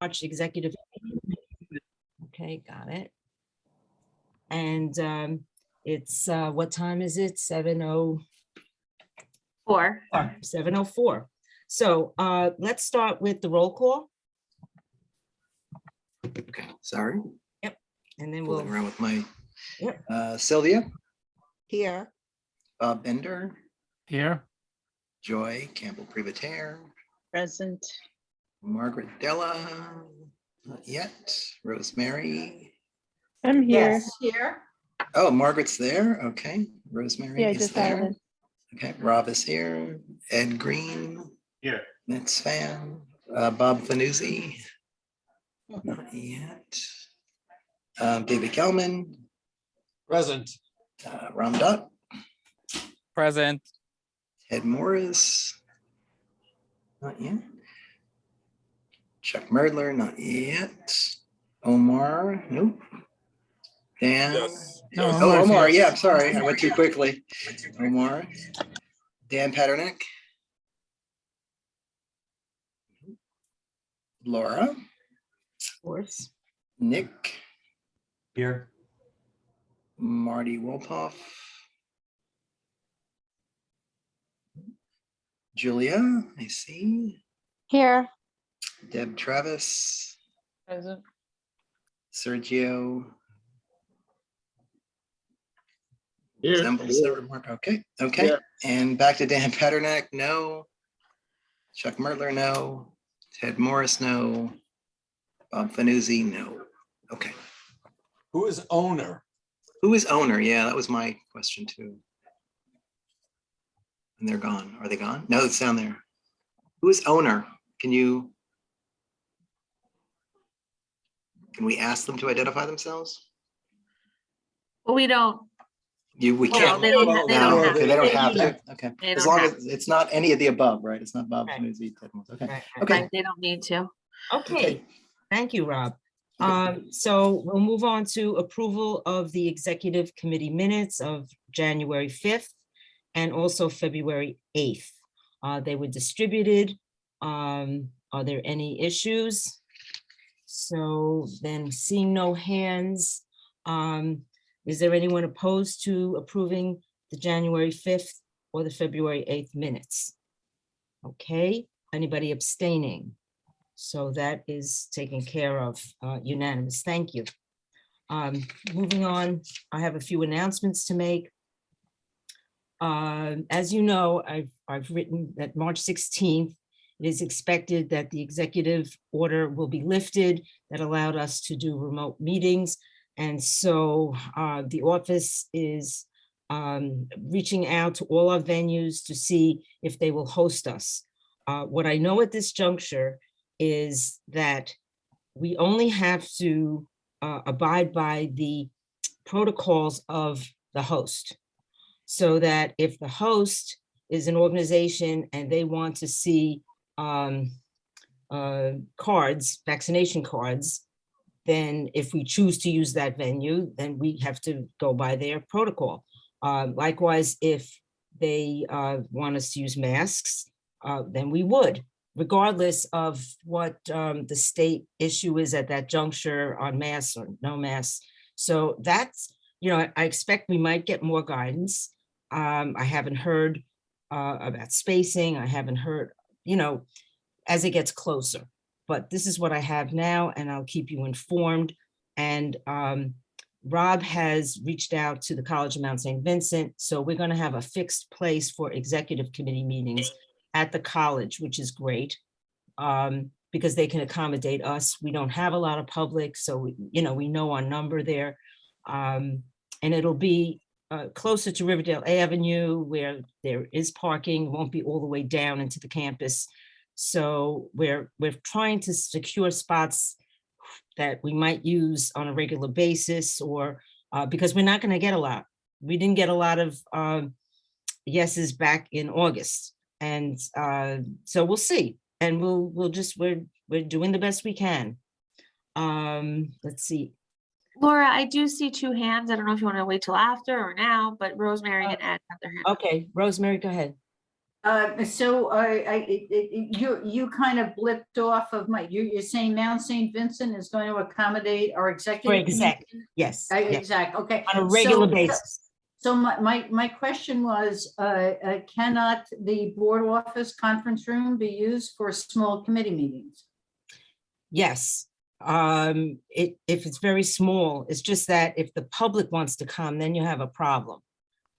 March executive. Okay, got it. And it's, what time is it? 7:04. So let's start with the roll call. Okay, sorry. Yep. And then Fooling we'll, around with my yep. Sylvia, Here. Bob Bender, Here. Joy Campbell Privateer, Present. Margaret Della, not yet, Rosemary. I'm here. Yes. Here. Oh, Margaret's there. Okay, Rosemary Yeah, I is just there. added. Okay, Rob is here. Ed Green. Here. That's Fan. Bob Fanuzzi. Not yet. David Gelman. Present. Ram Dutt. Present. Ted Morris. Not yet. Chuck Merdler. Not yet. Omar. Nope. Dan. Yes. No, Oh, Omar's Omar. here. Yeah, I'm sorry. I went too quickly. Omar. Dan Paternick. Laura. Of course. Nick. Here. Marty Wolpoff. Julia, I see. Here. Deb Travis. Present. Sergio. Here. Resembles the remark. Okay, okay. Yeah. And back to Dan Paternack, no. Chuck Mertler, no. Ted Morris, no. Bob Fanuzzi, no. Okay. Who is owner? Who is owner? Yeah, that was my question too. And they're gone. Are they gone? No, it's down there. Who is owner? Can we ask them to identify themselves? Well, we don't. We Well, can't. they don't have No, to. okay, they don't They have do to. Okay. They As don't long have as it's not any of the above, right? It's not Bob Right. Fanuzzi, Ted Morris. Okay. Right, right. Okay. Right, they don't need to. Okay, thank you, Rob. So we'll move on to approval of the executive committee minutes of January 5th and also February 8th. They were distributed. Are there any issues? So then seeing no hands, is there anyone opposed to approving the January 5th or the February 8th minutes? Okay, anybody abstaining? So that is taken care of, unanimous. Thank you. Moving on, I have a few announcements to make. As you know, I've written that March 16th, it is expected that the executive order will be lifted that allowed us to do remote meetings. And so the office is reaching out to all our venues to see if they will host us. What I know at this juncture is that we only have to abide by the protocols of the host. So that if the host is an organization and they want to see cards, vaccination cards, then if we choose to use that venue, then we have to go by their protocol. Likewise, if they want us to use masks, then we would, regardless of what the state issue is at that juncture on masks or no masks. So that's, I expect we might get more guidance. I haven't heard about spacing. I haven't heard, as it gets closer. But this is what I have now, and I'll keep you informed. And Rob has reached out to the College of Mount St. Vincent. So we're going to have a fixed place for executive committee meetings at the college, which is great, because they can accommodate us. We don't have a lot of public, so we know our number there. And it'll be closer to Riverdale Avenue, where there is parking, won't be all the way down into the campus. So we're trying to secure spots that we might use on a regular basis, or because we're not going to get a lot. We didn't get a lot of yeses back in August, and so we'll see. And we're doing the best we can. Let's see. Laura, I do see two hands. I don't know if you want to wait till after or now, but Rosemary and Ed have their hand. Okay, Rosemary, go ahead. You kind of blipped off of you're saying Mount St. Vincent is going to accommodate our For executive exec, committee? yes, yes, Exact, okay. on a regular So- basis. So my question was, cannot the board office conference room be used for small committee meetings? Yes. If it's very small, it's just that if the public wants to come, then you have a problem.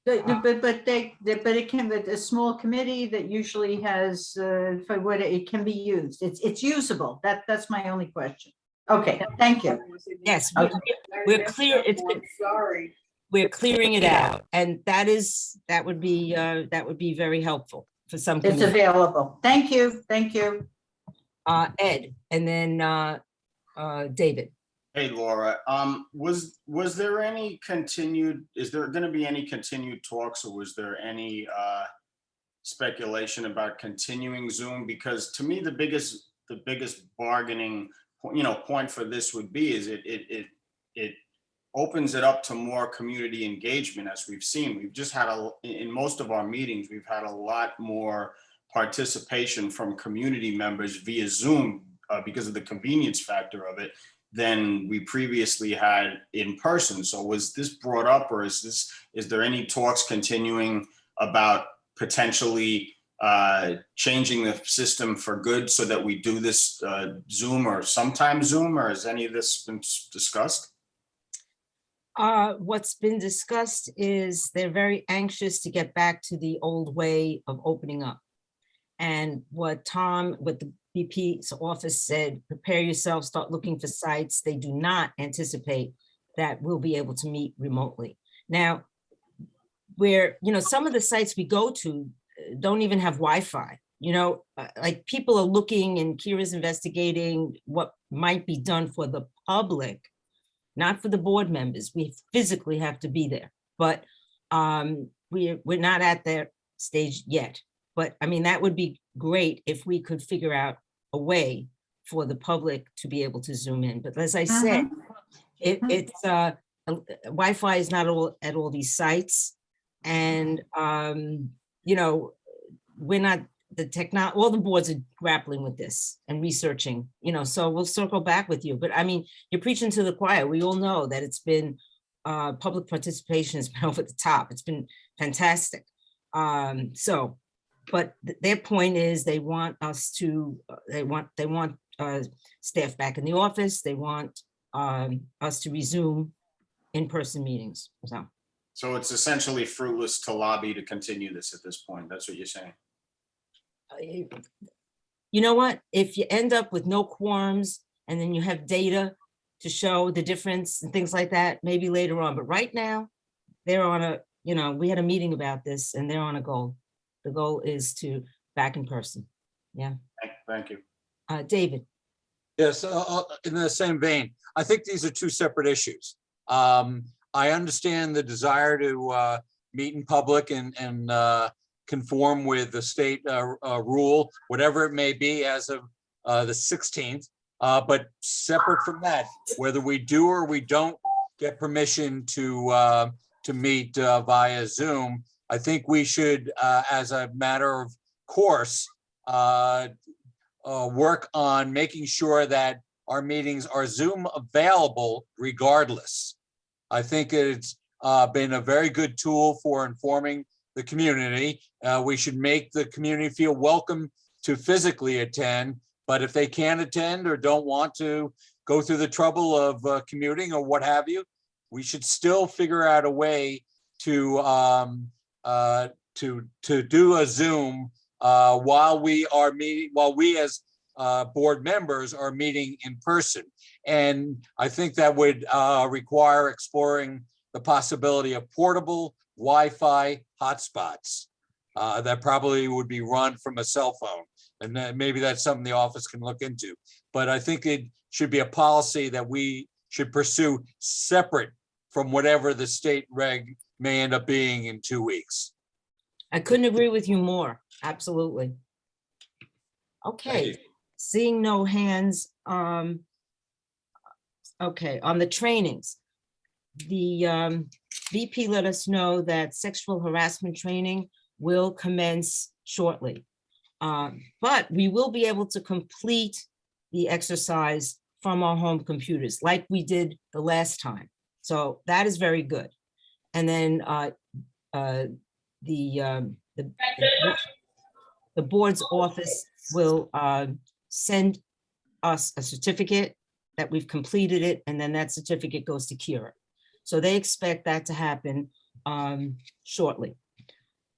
But it can, but a small committee that usually has, for what it can be used, it's usable. That's my only question. Okay, thank you. Yes, we're clear, Sorry. we're clearing it out, and that would be very helpful for some It's communities. available. Thank you, thank you. Ed, and then David. Hey, Laura, was there any continued, is there going to be any continued talks, or was there any speculation about continuing Zoom? Because to me, the biggest bargaining, point for this would be is it opens it up to more community engagement. As we've seen, we've just had in most of our meetings, we've had a lot more participation from community members via Zoom because of the convenience factor of it than we previously had in person. So was this brought up, or is there any talks continuing about potentially changing the system for good so that we do this Zoom or sometimes Zoom, or has any of this been discussed? What's been discussed is they're very anxious to get back to the old way of opening up. And what the VP's office said, prepare yourself, start looking for sites. They do not anticipate that we'll be able to meet remotely. Now, some of the sites we go to don't even have Wi-Fi. Like people are looking, and Kira's investigating what might be done for the public, not for the board members. We physically have to be there, but we're not at that stage yet. But I mean, that would be great if we could figure out a way for the public to be able to Zoom in. But as I said, it's Wi-Fi is not at all these sites, and we're not all the boards are grappling with this and researching. So we'll circle back with you. But I mean, you're preaching to the choir. We all know that it's been public participation has been over the top. It's been fantastic. But their point is they want us to, they want staff back in the office. They want us to resume in-person meetings. So it's essentially fruitless to lobby to continue this at this point. That's what you're saying. You know what? If you end up with no quorums and then you have data to show the difference and things like that, maybe later on. But right now, they're on we had a meeting about this, and they're on a goal. The goal is to back in person. Yeah. Thank you. David. Yes, in the same vein, I think these are two separate issues. I understand the desire to meet in public and conform with the state rule, whatever it may be, as of the 16th. But separate from that, whether we do or we don't get permission to meet via Zoom, I think we should, as a matter of course, work on making sure that our meetings are Zoom available regardless. I think it's been a very good tool for informing the community. We should make the community feel welcome to physically attend, but if they can't attend or don't want to go through the trouble of commuting or what have you, we should still figure out a way to do a Zoom while we as board members are meeting in person. And I think that would require exploring the possibility of portable Wi-Fi hotspots that probably would be run from a cell phone. And then maybe that's something the office can look into. But I think it should be a policy that we should pursue separate from whatever the state reg may end up being in 2 weeks. I couldn't agree with you more. Absolutely. Okay, seeing no hands. Okay, on the trainings, the VP let us know that sexual harassment training will commence shortly. But we will be able to complete the exercise from our home computers like we did the last time. So that is very good. And then the board's office will send us a certificate that we've completed it, and then that certificate goes to Kira. So they expect that to happen shortly.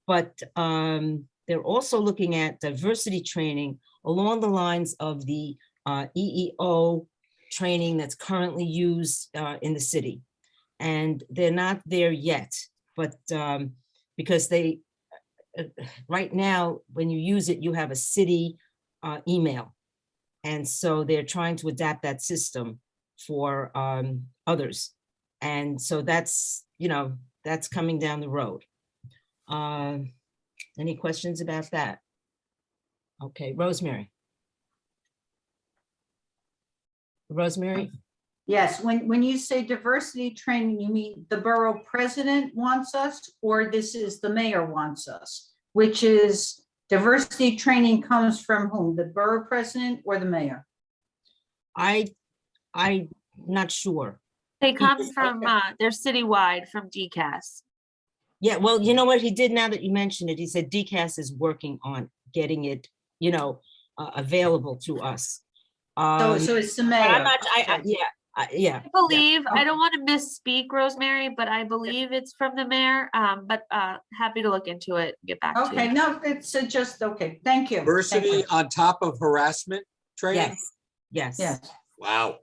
But they're also looking at diversity training along the lines of the EEO training that's currently used in the city. And they're not there yet, but because they, right now, when you use it, you have a city email. And so they're trying to adapt that system for others. And so that's, that's coming down the road. Any questions about that? Okay, Rosemary. Rosemary? Yes, when you say diversity training, you mean the borough president wants us, or this is the mayor wants us? Which is diversity training comes from whom, the borough president or the mayor? I'm not sure. They come from, they're citywide from DCAS. Yeah, well, you know what he did now that you mentioned it, he said DCAS is working on getting it, available to us. So it's the But mayor. I'm not, Okay. yeah. I believe, I don't want to misspeak, Rosemary, but I believe it's from the mayor, but happy to look into it, get back to Okay, you. no, it's just, okay, thank you. Thank Diversity you. on top of harassment training? Yes. Yes, Wow.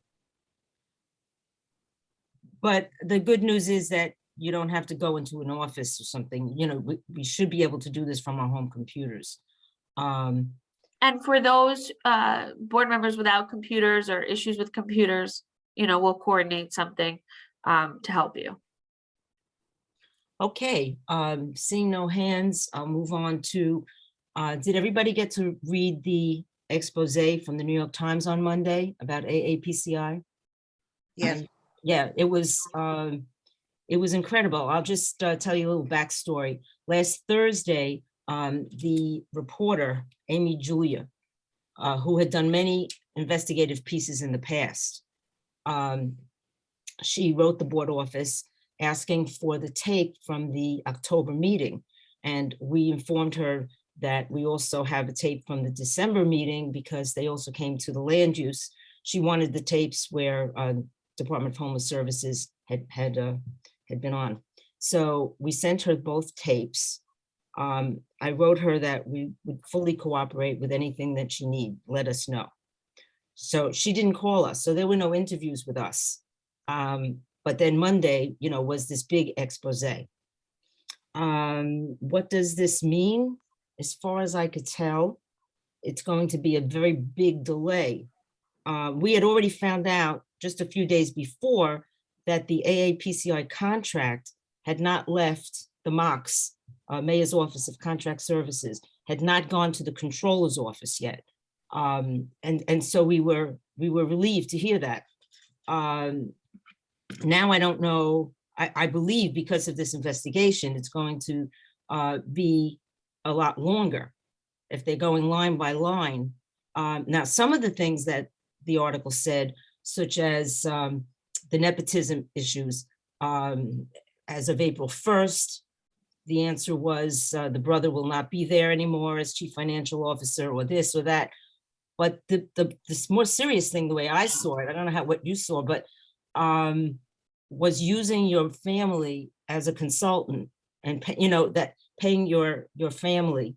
But the good news is that you don't have to go into an office or something, we should be able to do this from our home computers. And for those board members without computers or issues with computers, we'll coordinate something to help you. Okay, seeing no hands, I'll move on to, did everybody get to read the expose from the New York Times on Monday about AAPCI? Yes. Yeah, it was incredible. I'll just tell you a little backstory. Last Thursday, the reporter, Amy Julia, who had done many investigative pieces in the past, she wrote the board office asking for the tape from the October meeting. And we informed her that we also have a tape from the December meeting because they also came to the land use. She wanted the tapes where Department of Homeless Services had been on. So we sent her both tapes. I wrote her that we would fully cooperate with anything that she need, let us know. So she didn't call us, so there were no interviews with us. But then Monday, was this big expose. What does this mean? As far as I could tell, it's going to be a very big delay. We had already found out just a few days before that the AAPCI contract had not left the MOCS, Mayor's Office of Contract Services, had not gone to the controller's office yet. And so we were relieved to hear that. Now I don't know, I believe because of this investigation, it's going to be a lot longer if they're going line by line. Now, some of the things that the article said, such as the nepotism issues, as of April 1st, the answer was the brother will not be there anymore as chief financial officer or this or that. But this more serious thing, the way I saw it, I don't know what you saw, but was using your family as a consultant and, that paying your family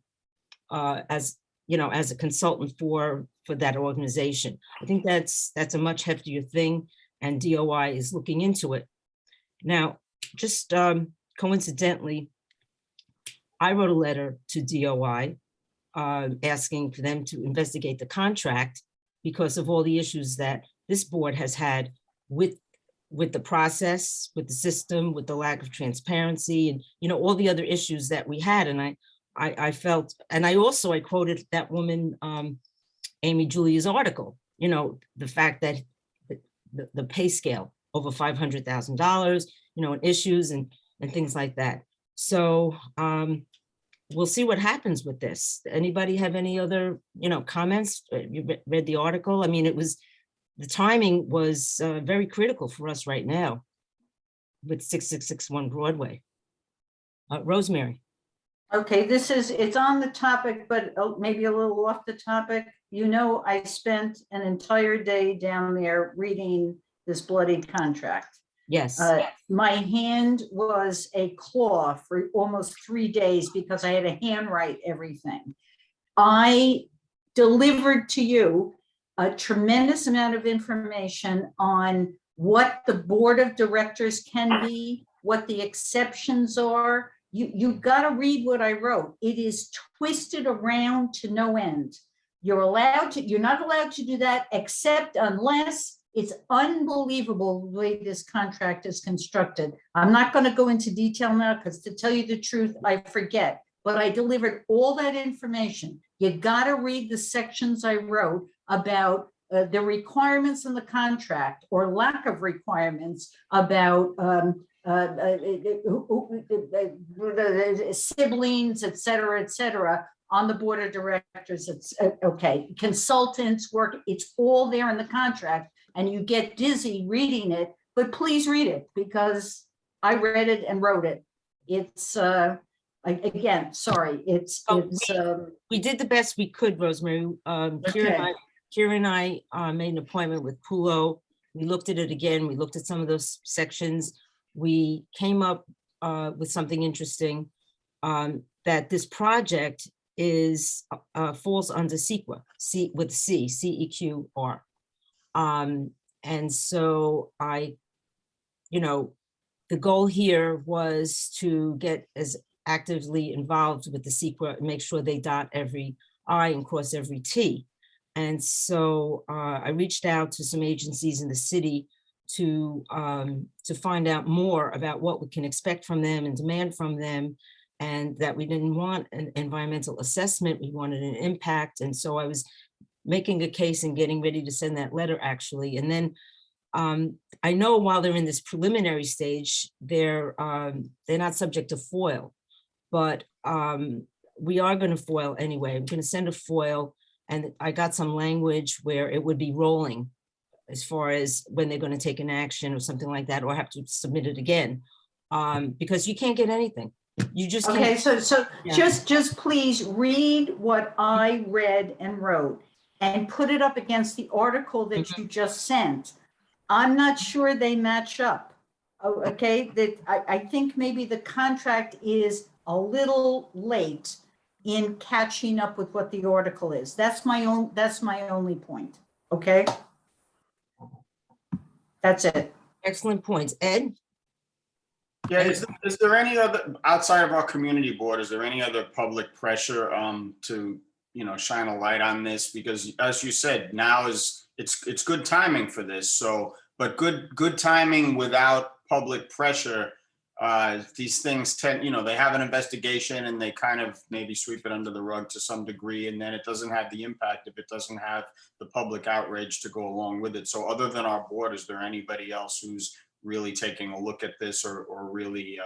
as a consultant for that organization. I think that's a much heftier thing, and DOI is looking into it. Now, just coincidentally, I wrote a letter to DOI asking for them to investigate the contract because of all the issues that this board has had with the process, with the system, with the lack of transparency, and all the other issues that we had. And I felt, and I quoted that woman, Amy Julia's article, the fact that the pay scale over $500,000, and issues and things like that. So we'll see what happens with this. Anybody have any other, comments? You read the article? I mean, the timing was very critical for us right now with 6661 Broadway. Rosemary. Okay, it's on the topic, but maybe a little off the topic. I spent an entire day down there reading this bloody contract. Yes. My hand was a claw for almost 3 days because I had to handwrite everything. I delivered to you a tremendous amount of information on what the board of directors can be, what the exceptions are. You've got to read what I wrote. It is twisted around to no end. You're not allowed to do that except unless it's unbelievable the way this contract is constructed. I'm not going to go into detail now because, to tell you the truth, I forget, but I delivered all that information. You got to read the sections I wrote about the requirements in the contract or lack of requirements about siblings, et cetera, on the board of directors. It's okay. Consultants work. It's all there in the contract, and you get dizzy reading it. But please read it because I read it and wrote it. It's again, sorry. We did the best we could, Rosemary. Kira and I made an appointment with Pulo. We looked at it again. We looked at some of those sections. We came up with something interesting, that this project falls under CEQA, with CEQR. And so the goal here was to get as actively involved with the CEQA and make sure they dot every I and cross every T. And so I reached out to some agencies in the city to find out more about what we can expect from them and demand from them, and that we didn't want an environmental assessment, we wanted an impact. And so I was making a case and getting ready to send that letter, actually. And then I know while they're in this preliminary stage, they're not subject to FOIL, but we are going to FOIL anyway. I'm going to send a FOIL, and I got some language where it would be rolling as far as when they're going to take an action or something like that, or have to submit it again, because you can't get anything. You just can't. Okay, so Yeah. just please read what I read and wrote and put it up against the article that you just sent. I'm not sure they match up. Oh, okay, that I think maybe the contract is a little late in catching up with what the article is. That's my only point. Okay. That's it. Excellent points. Ed? Yeah, is there any other, outside of our community board, is there any other public pressure to, shine a light on this? Because as you said, now it's good timing for this. So, but good timing without public pressure. These things tend, they have an investigation and they kind of maybe sweep it under the rug to some degree, and then it doesn't have the impact if it doesn't have the public outrage to go along with it. So other than our board, is there anybody else who's really taking a look at this or really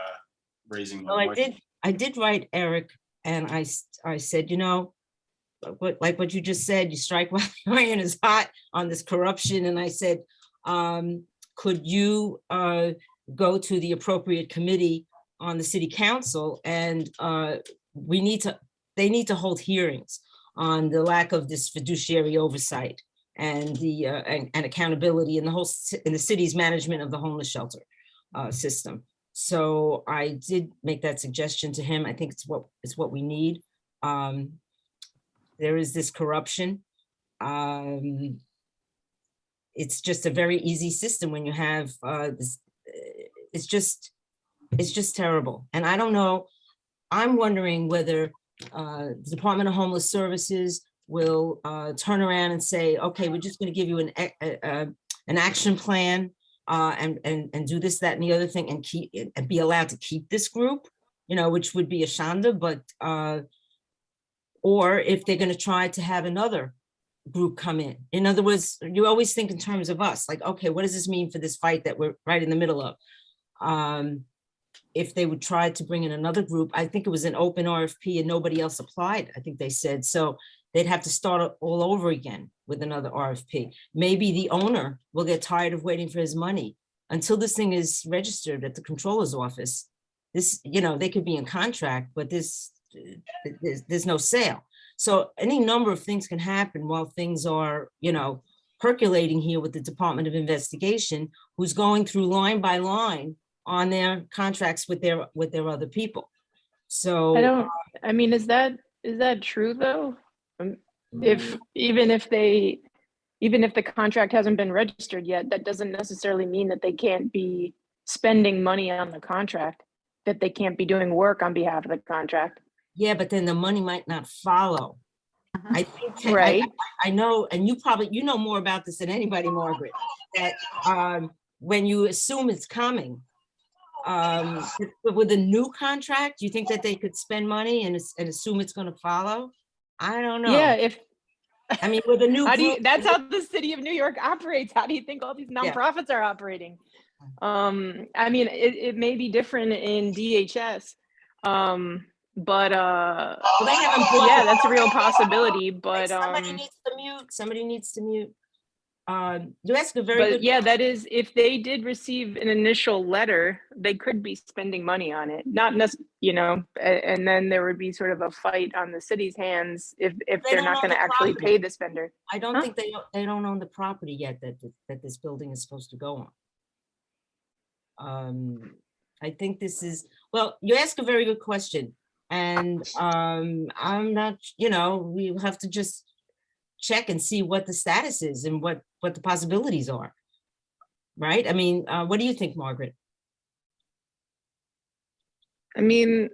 raising the voice? I did write Eric, and I said, what you just said, you strike while the iron is hot on this corruption. And I said, could you go to the appropriate committee on the city council, and they need to hold hearings on the lack of this fiduciary oversight and the and accountability in the city's management of the homeless shelter system. So I did make that suggestion to him. I think it's what we need. There is this corruption. It's just a very easy system when you have this. It's just terrible. And I don't know, I'm wondering whether the Department of Homeless Services will turn around and say, okay, we're just going to give you an action plan and do this, that, and the other thing, and be allowed to keep this group, which would be a shanda, but or if they're going to try to have another group come in. In other words, you always think in terms of us, like, okay, what does this mean for this fight that we're right in the middle of? if they would try to bring in another group, I think it was an open RFP and nobody else applied, I think they said. So they'd have to start all over again with another RFP. Maybe the owner will get tired of waiting for his money until this thing is registered at the controller's office. This, they could be in contract, but there's no sale. So any number of things can happen while things are, percolating here with the Department of Investigation, who's going through line by line on their contracts with their other people. So is that true though? Even if the contract hasn't been registered yet, that doesn't necessarily mean that they can't be spending money on the contract, that they can't be doing work on behalf of the contract. yeah, but then the money might not follow. I think Right. I know, and you know more about this than anybody, Margaret, that when you assume it's coming, with a new contract, you think that they could spend money and assume it's going to follow? I don't know. Yeah, with a new that's how the city of New York operates. How do you think all these nonprofits are operating? It may be different in DHS. But well, they haven't yeah, that's a real possibility. But somebody needs to mute. You ask a very good yeah, that is, if they did receive an initial letter, they could be spending money on it, not necessarily, and then there would be sort of a fight on the city's hands if they're not going to actually pay the spender. I don't think they don't own the property yet that this building is supposed to go on. I think this is, well, you ask a very good question. And I'm not, we'll have to just check and see what the status is and what the possibilities are. Right? What do you think, Margaret? I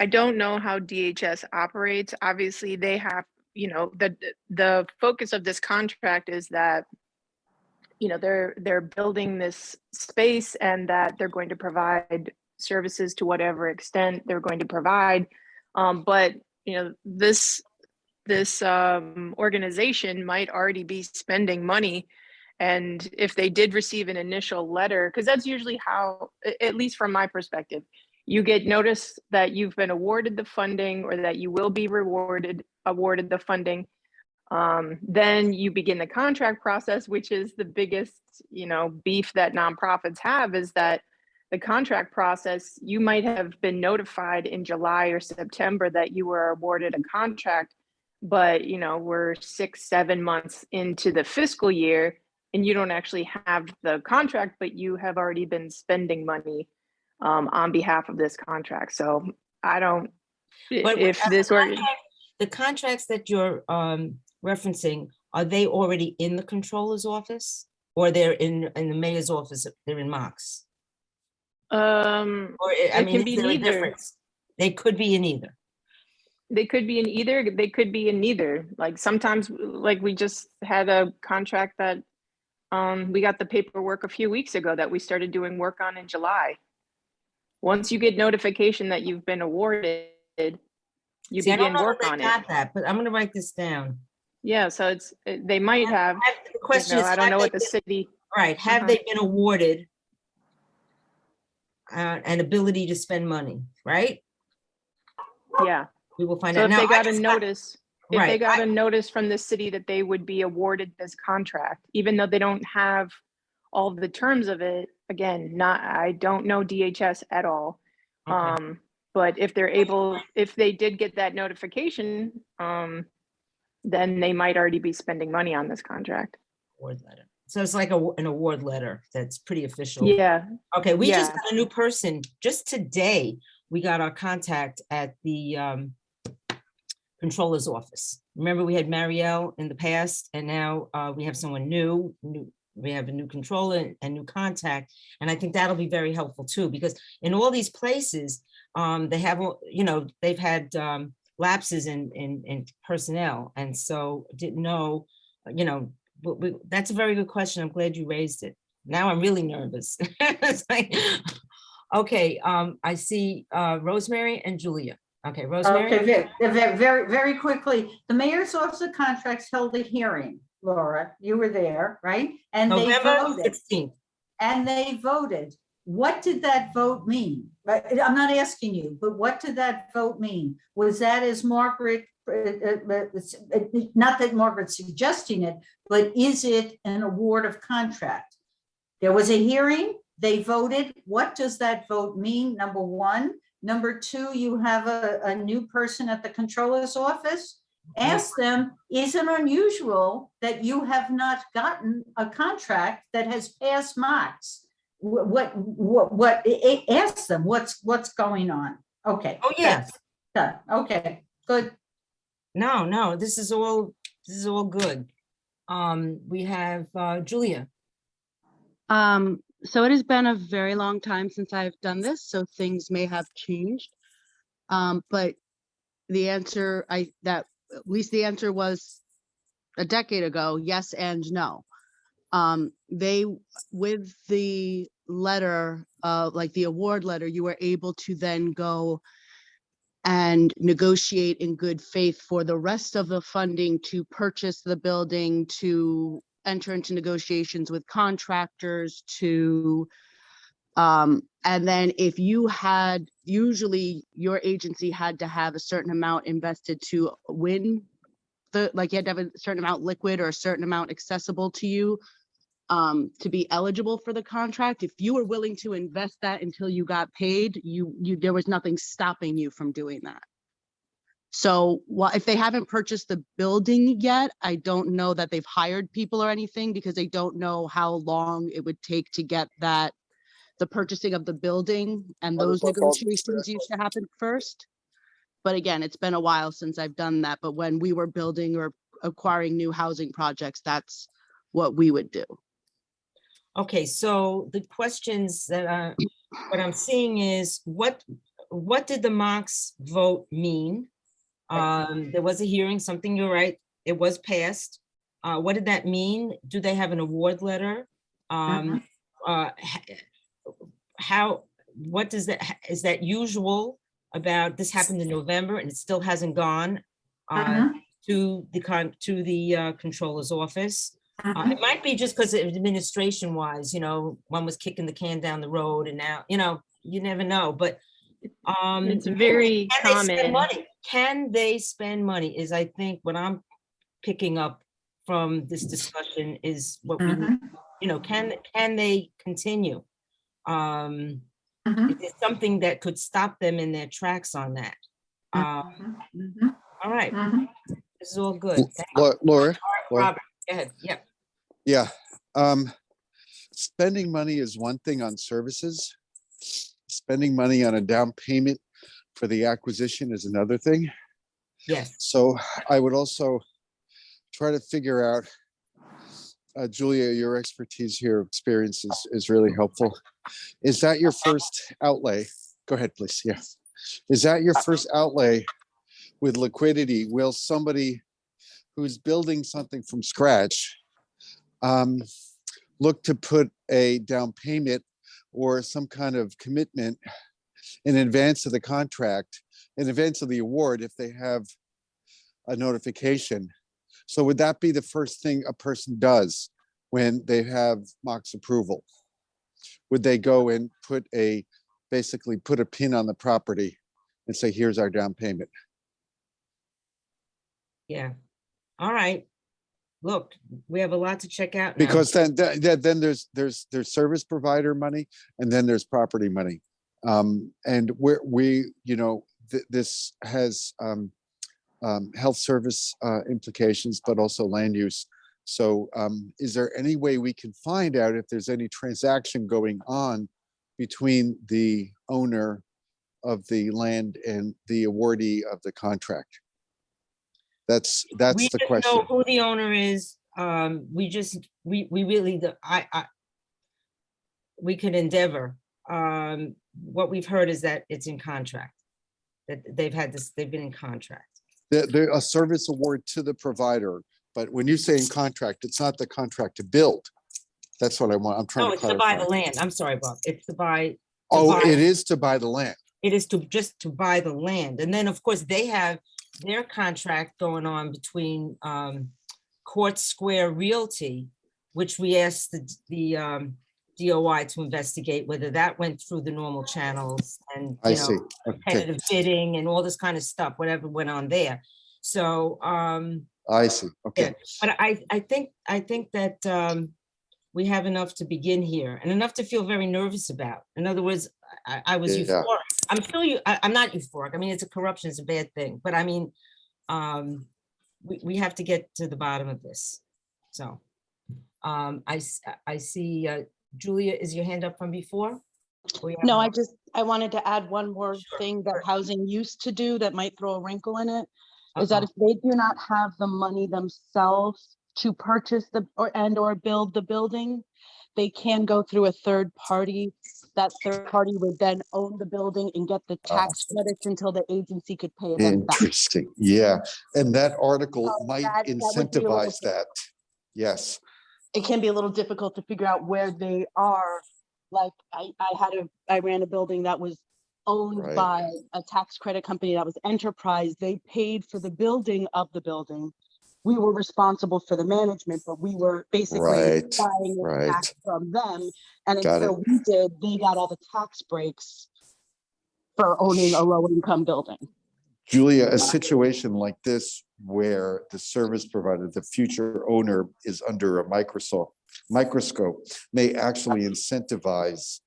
don't know how DHS operates. Obviously, they have, the focus of this contract is that, they're building this space and that they're going to provide services to whatever extent they're going to provide. But this organization might already be spending money. And if they did receive an initial letter, because that's usually how, at least from my perspective, you get notice that you've been awarded the funding or that you will be awarded the funding. Then you begin the contract process, which is the biggest, beef that nonprofits have, is that the contract process, you might have been notified in July or September that you were awarded a contract, but we're 6-7 months into the fiscal year and you don't actually have the contract, but you have already been spending money on behalf of this contract. So I don't, the contracts that you're referencing, are they already in the controller's office or they're in the mayor's office? They're in Mox? It can be neither. They could be in either. They could be in either. They could be in neither. Like sometimes, like we just had a contract that we got the paperwork a few weeks ago that we started doing work on in July. Once you get notification that you've been awarded, you begin work on it. I got that, but I'm going to write this down. Yeah, so they might have. The question is, I don't know what the city. Right. Have they been awarded an ability to spend money, right? Yeah. We will find out. So if they got a notice, they got a notice from the city that they would be awarded this contract, even though they don't have all the terms of it. Again, I don't know DHS at all. Okay. But if they did get that notification, then they might already be spending money on this contract. Award letter. So it's like an award letter that's pretty official. Yeah. Okay, we just got a new person. Just today, we got our contact at the controller's office. Remember, we had Marielle in the past, and now we have someone new. We have a new controller and new contact. And I think that'll be very helpful too, because in all these places, they have, they've had lapses in personnel. And so didn't know, that's a very good question. I'm glad you raised it. Now I'm really nervous. It's like, okay, I see Rosemary and Julia. Okay, Rosemary. Okay, very, very quickly. The mayor's office of contracts held a hearing. Laura, you were there, right? And November they voted. 16th. And they voted. What did that vote mean? I'm not asking you, but what did that vote mean? Was that as Margaret, not that Margaret's suggesting it, but is it an award of contract? There was a hearing, they voted. What does that vote mean? Number one. Number two, you have a new person at the controller's office. Ask them, is it unusual that you have not gotten a contract that has passed marks? Ask them what's going on. Okay. Oh, yes. Done. Okay, good. No, this is all good. We have Julia. So it has been a very long time since I've done this, so things may have changed. But the answer at least the answer was a decade ago, yes and no. They, with the letter, like the award letter, you were able to then go and negotiate in good faith for the rest of the funding to purchase the building, to enter into negotiations with contractors, to and then if you had, usually your agency had to have a certain amount invested to win like you had to have a certain amount liquid or a certain amount accessible to you to be eligible for the contract. If you were willing to invest that until you got paid, there was nothing stopping you from doing that. So if they haven't purchased the building yet, I don't know that they've hired people or anything, because they don't know how long it would take to get that, the purchasing of the building, and those negotiations used to happen first. But again, it's been a while since I've done that. But when we were building or acquiring new housing projects, that's what we would do. Okay, so the questions that what I'm seeing is what did the Mox vote mean? There was a hearing, something, you're right, it was passed. What did that mean? Do they have an award letter? What does that, is that usual about, this happened in November and it still hasn't gone to the controller's office? It might be just because administration wise, one was kicking the can down the road and now, you never know, but It's very common. Can they spend money is, I think, what I'm picking up from this discussion is what we need. Can they continue? Is there something that could stop them in their tracks on that? All right, this is all good. Laura, Robert, go ahead. Yep. yeah. Spending money is one thing on services. Spending money on a down payment for the acquisition is another thing. Yes. So I would also try to figure out, Julia, your expertise here, experience is really helpful. Is that your first outlay? Go ahead, please. Yeah. Is that your first outlay with liquidity? Will somebody who's building something from scratch look to put a down payment or some kind of commitment in advance of the contract, in advance of the award, if they have a notification? So would that be the first thing a person does when they have Mox approval? Would they go and basically put a pin on the property and say, here's our down payment? Yeah. All right. Look, we have a lot to check out now. Because then there's service provider money, and then there's property money. And this has health service implications, but also land use. So is there any way we can find out if there's any transaction going on between the owner of the land and the awardee of the contract? That's the question. We know who the owner is. We could endeavor. What we've heard is that it's in contract, that they've been in contract. They're a service award to the provider, but when you say in contract, it's not the contract to build. That's what I want. I'm trying to clarify. No, it's to buy the land. I'm sorry, Bob. It's to buy. It is to buy the land. It is just to buy the land. And then, of course, they have their contract going on between Court Square Realty, which we asked the DOI to investigate whether that went through the normal channels and, I you see. know, Okay, competitive bidding and all this kind of stuff, whatever went on there. So, I see. Okay, but I think that we have enough to begin here and enough to feel very nervous about. In other words, I was Yeah. euphoric. I'm still, I'm not euphoric. I mean, it's a corruption, it's a bad thing, but I mean, we have to get to the bottom of this. So, I see, Julia, is your hand up from before? Or you have No, more? I wanted to add one more Sure, thing that sure. housing used to do that might throw a wrinkle in it. Is Uh-oh. that if they do not have the money themselves to purchase or build the building, they can go through a third party. That third party would then own the building and get the tax credits until the agency could pay them back. interesting. Yeah, and that article So might that would be a little incentivize that. Yes. It can be a little difficult to figure out where they are. Like I ran a building that was owned Right. by a tax credit company that was Enterprise. They paid for the building of the building. We were responsible for the management, but we were basically Right, buying it right. back from them. And Got until we did, they got all the tax breaks for owning a low income building. Julia, a situation like this where the service provider, the future owner, is under a microscope may actually incentivize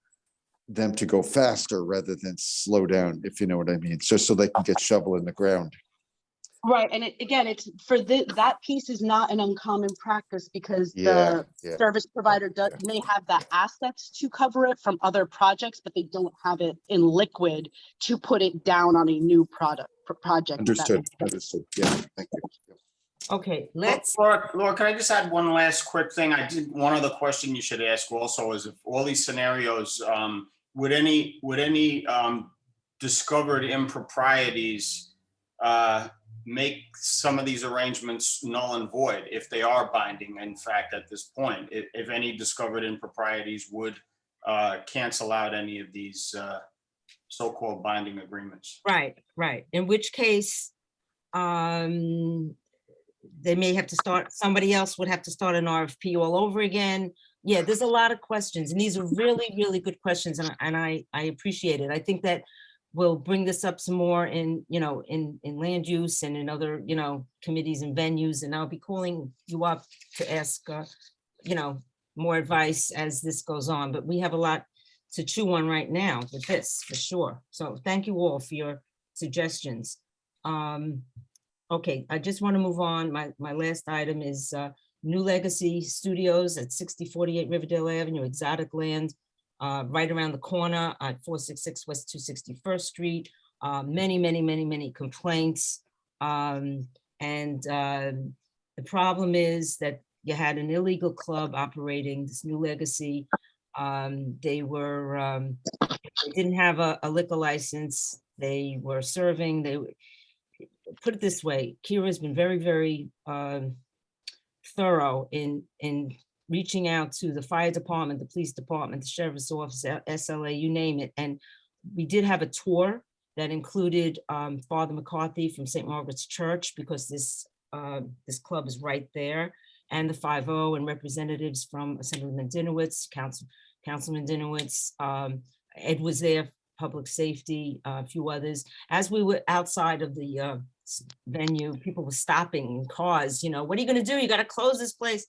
them to go faster rather than slow down, if you know what I mean. So they can get shovel in the ground. Right. And it's for that piece is not an uncommon practice because Yeah, the service provider may have the assets to cover it from other projects, but they don't have it in liquid to put it down on a new project. if that Understood, makes sense. understood. Yeah, thank you. Okay, let's, Laura, can I just add one last quick thing? I did, one other question you should ask also is if all these scenarios, would any discovered improprieties make some of these arrangements null and void if they are binding, in fact, at this point? If any discovered improprieties would cancel out any of these so-called binding agreements? right, in which case, they may have to start, somebody else would have to start an RFP all over again. Yeah, there's a lot of questions, and these are really, really good questions, and I appreciate it. I think that we'll bring this up some more in, you know, in land use and in other, you know, committees and venues, and I'll be calling you up to ask, you know, more advice as this goes on, but we have a lot to chew on right now with this, for sure. So thank you all for your suggestions. Okay, I just want to move on. My last item is New Legacy Studios at 6048 Riverdale Avenue, exotic land, right around the corner at 466 West 261st Street. Many complaints. The problem is that you had an illegal club operating this New Legacy. They didn't have a liquor license. They were serving, put it this way, Kira has been very thorough in reaching out to the fire department, the police department, the sheriff's office, SLA, you name it. And we did have a tour that included Father McCarthy from St. Margaret's Church, because this club is right there, and the 5-0 and representatives from Assemblyman Dinowitz, Councilman Dinowitz, Ed was there, public safety, a few others. As we were outside of the venue, people were stopping in cars, you know, what are you gonna do? You gotta close this place.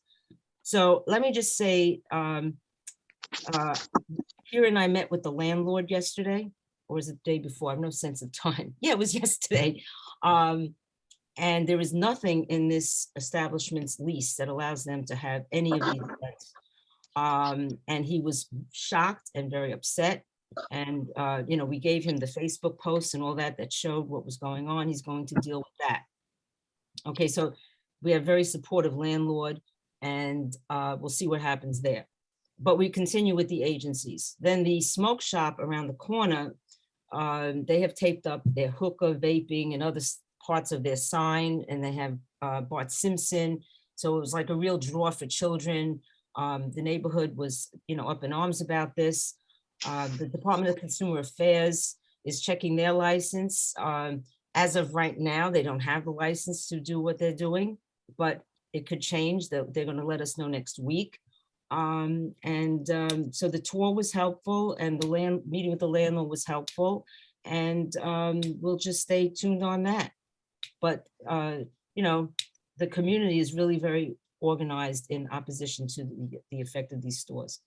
So let me just say, Kira and I met with the landlord yesterday, or was it the day before? I have no sense of time. Yeah, it was yesterday. And there is nothing in this establishment's lease that allows them to have any of these events. And he was shocked and very upset. And, you know, we gave him the Facebook posts and all that showed what was going on. He's going to deal with that. Okay, so we have very supportive landlord, and we'll see what happens there. But we continue with the agencies. Then the smoke shop around the corner, they have taped up their hookah, vaping, and other parts of their sign, and they have Bart Simpson. So it was like a real draw for children. The neighborhood was, you know, up in arms about this. The Department of Consumer Affairs is checking their license. As of right now, they don't have the license to do what they're doing, but it could change. They're going to let us know next week. So the tour was helpful, and the meeting with the landlord was helpful, and we'll just stay tuned on that. But you know, the community is really very organized in opposition to the effect of these stores.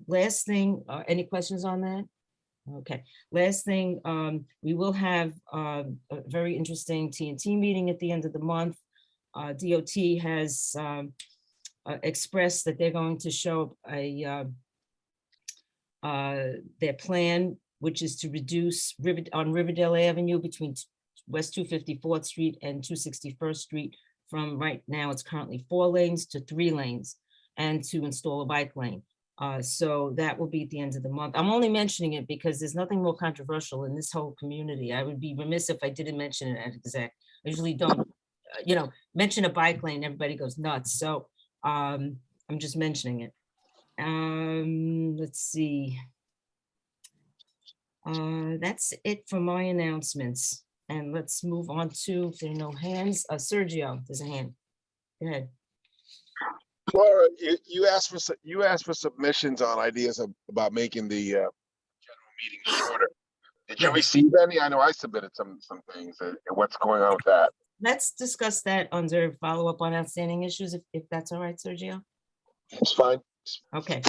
Last thing, any questions on that? Okay, last thing, we will have a very interesting TNT meeting at the end of the month. DOT has expressed that they're going to show their plan, which is to reduce on Riverdale Avenue between West 254th Street and 261st Street from right now, it's currently 4 lanes to 3 lanes, and to install a bike lane. So that will be at the end of the month. I'm only mentioning it because there's nothing more controversial in this whole community. I would be remiss if I didn't mention it at exec. I usually don't, mention a bike lane, everybody goes nuts. So I'm just mentioning it. Let's see. That's it for my announcements. And let's move on to, if there are no hands, Sergio, there's a hand. Go ahead. Laura, you asked for submissions on ideas about making the general meeting shorter. Did you receive any? I know I submitted some things. What's going on with that? Let's discuss that under follow-up on outstanding issues, if that's all right, Sergio. It's fine. Okay.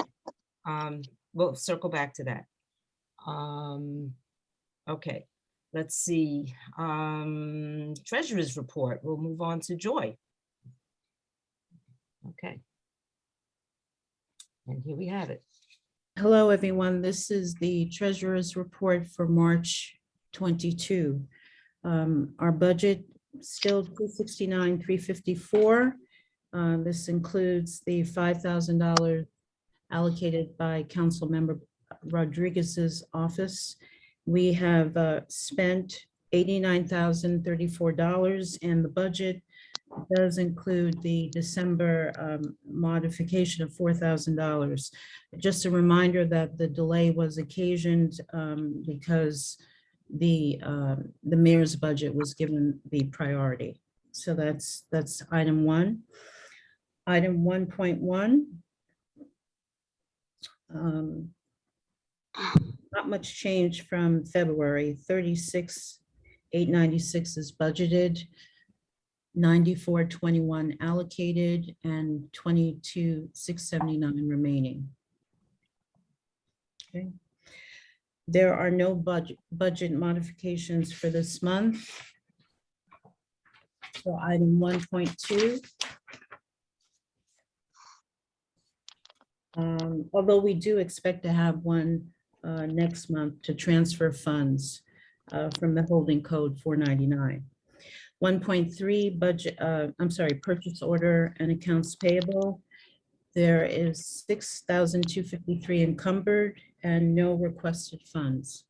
We'll circle back to that. Okay, let's see. Treasurer's report. We'll move on to Joy. Okay. And here we have it. Hello, everyone. This is the treasurer's report for March 22. Our budget still 269,354. This includes the $5,000 allocated by Councilmember Rodriguez's office. We have spent $89,034, and the budget does include the December modification of $4,000. Just a reminder that the delay was occasioned because the mayor's budget was given the priority. So that's item 1. Item 1.1. Not much change from February. 36,896 is budgeted, 94,21 allocated, and 22,679 remaining. Okay. There are no budget modifications for this month. So item 1.2. Although we do expect to have one next month to transfer funds from the holding code 499. 1.3 budget, purchase order and accounts payable. There is 6,253 encumbered and no requested funds.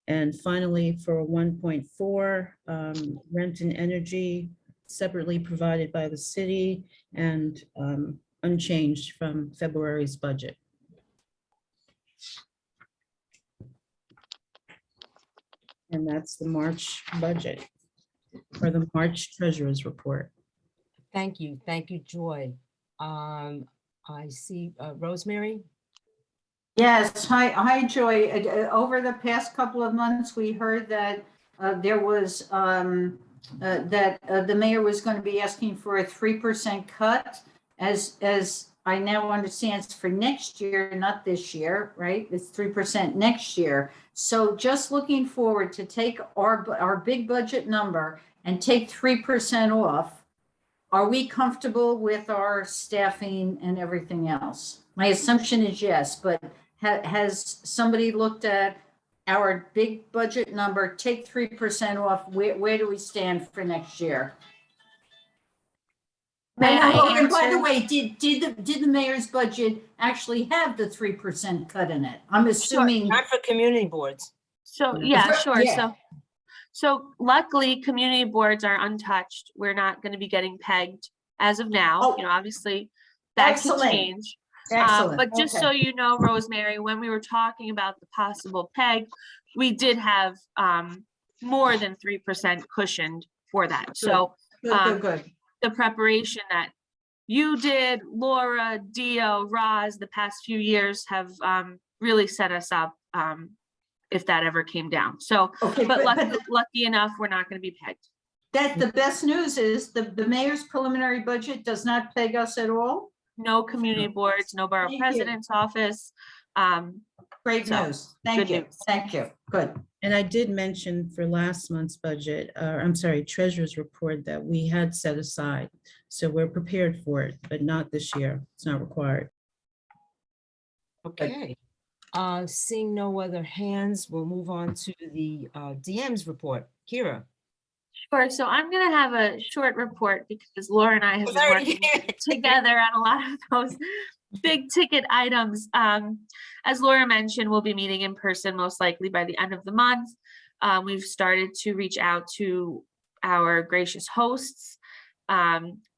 And finally, for 1.4, rent and energy separately provided by the city and unchanged from February's budget. And that's the March budget, or the March treasurer's report. Thank you, Joy. I see Rosemary. Yes, hi, Joy. Over the past couple of months, we heard that there was the mayor was going to be asking for a 3% cut, as I now understand it's for next year, not this year, right? It's 3% next year. So just looking forward to take our big budget number and take 3% off. Are we comfortable with our staffing and everything else? My assumption is yes, but has somebody looked at our big budget number, take 3% off? Where do we stand for next year? And by the way, did the mayor's budget actually have the 3% cut in it? I'm assuming. Not for community boards. So, yeah, sure. Yeah. So luckily, community boards are untouched. We're not going to be getting pegged as of now. Oh, Obviously that excellent. could change. Excellent. But just so you know, Rosemary, when we were talking about the possible peg, we did have more than 3% cushioned for that. So Good. the preparation that you did, Laura, Dio, Roz, the past few years have really set us up if that ever came down. So, Okay, but but lucky enough, we're not going to be pegged. that the best news is the mayor's preliminary budget does not peg us at all. No community boards, no borough Thank you. president's office. Great So, news. Thank good you. news. Thank you. Good. And I did mention for last month's budget, I'm sorry, treasurer's report that we had set aside. So we're prepared for it, but not this year. It's not required. Okay. Seeing no other hands, we'll move on to the DM's report. Kira. Sure. So I'm going to have a short report because Laura and I have been working together on a lot of those big ticket items. As Laura mentioned, we'll be meeting in person most likely by the end of the month. We've started to reach out to our gracious hosts.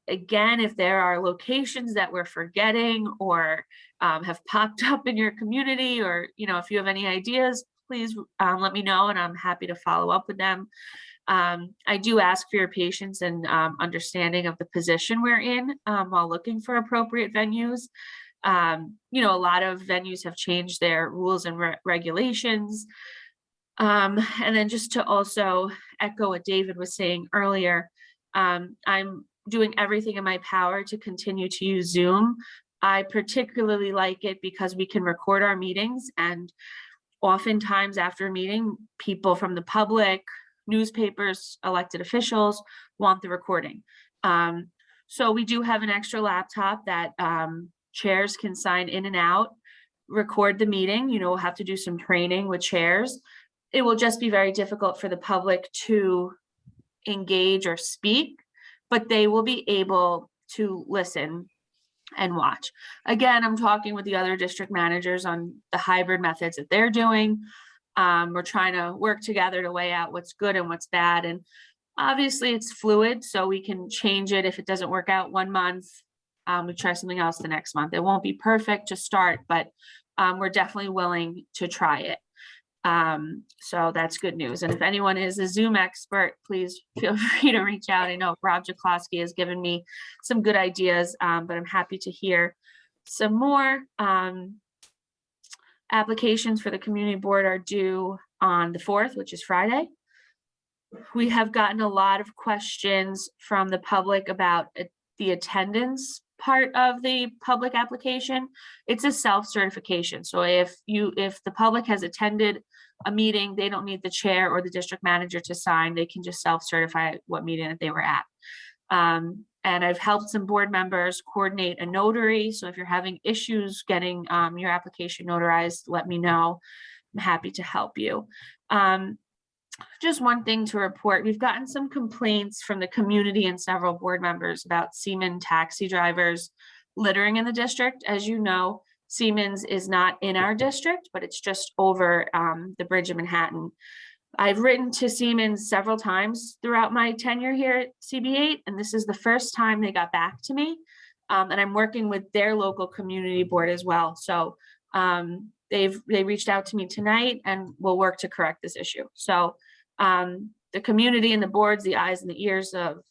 Again, if there are locations that we're forgetting or have popped up in your community, or if you have any ideas, please let me know and I'm happy to follow up with them. I do ask for your patience and understanding of the position we're in while looking for appropriate venues. A lot of venues have changed their rules and regulations. And then just to also echo what David was saying earlier, I'm doing everything in my power to continue to use Zoom. I particularly like it because we can record our meetings, and oftentimes after a meeting, people from the public, newspapers, elected officials want the recording. So we do have an extra laptop that chairs can sign in and out, record the meeting. We'll have to do some training with chairs. It will just be very difficult for the public to engage or speak, but they will be able to listen and watch. Again, I'm talking with the other district managers on the hybrid methods that they're doing. We're trying to work together to weigh out what's good and what's bad. And obviously it's fluid, so we can change it if it doesn't work out one month. We try something else the next month. It won't be perfect to start, but we're definitely willing to try it. So that's good news. And if anyone is a Zoom expert, please feel free to reach out. I know Rob Jaklowski has given me some good ideas, but I'm happy to hear some more. Applications for the community board are due on the 4th, which is Friday. We have gotten a lot of questions from the public about the attendance part of the public application. It's a self-certification. So if the public has attended a meeting, they don't need the chair or the district manager to sign. They can just self-certify what meeting that they were at. And I've helped some board members coordinate a notary. So if you're having issues getting your application notarized, let me know. I'm happy to help you. Just one thing to report. We've gotten some complaints from the community and several board members about Seaman taxi drivers littering in the district. As you know, Siemens is not in our district, but it's just over the bridge in Manhattan. I've written to Siemens several times throughout my tenure here at CB8, and this is the first time they got back to me. And I'm working with their local community board as well. So they reached out to me tonight, and we'll work to correct this issue. So the community and the boards, the eyes and the ears of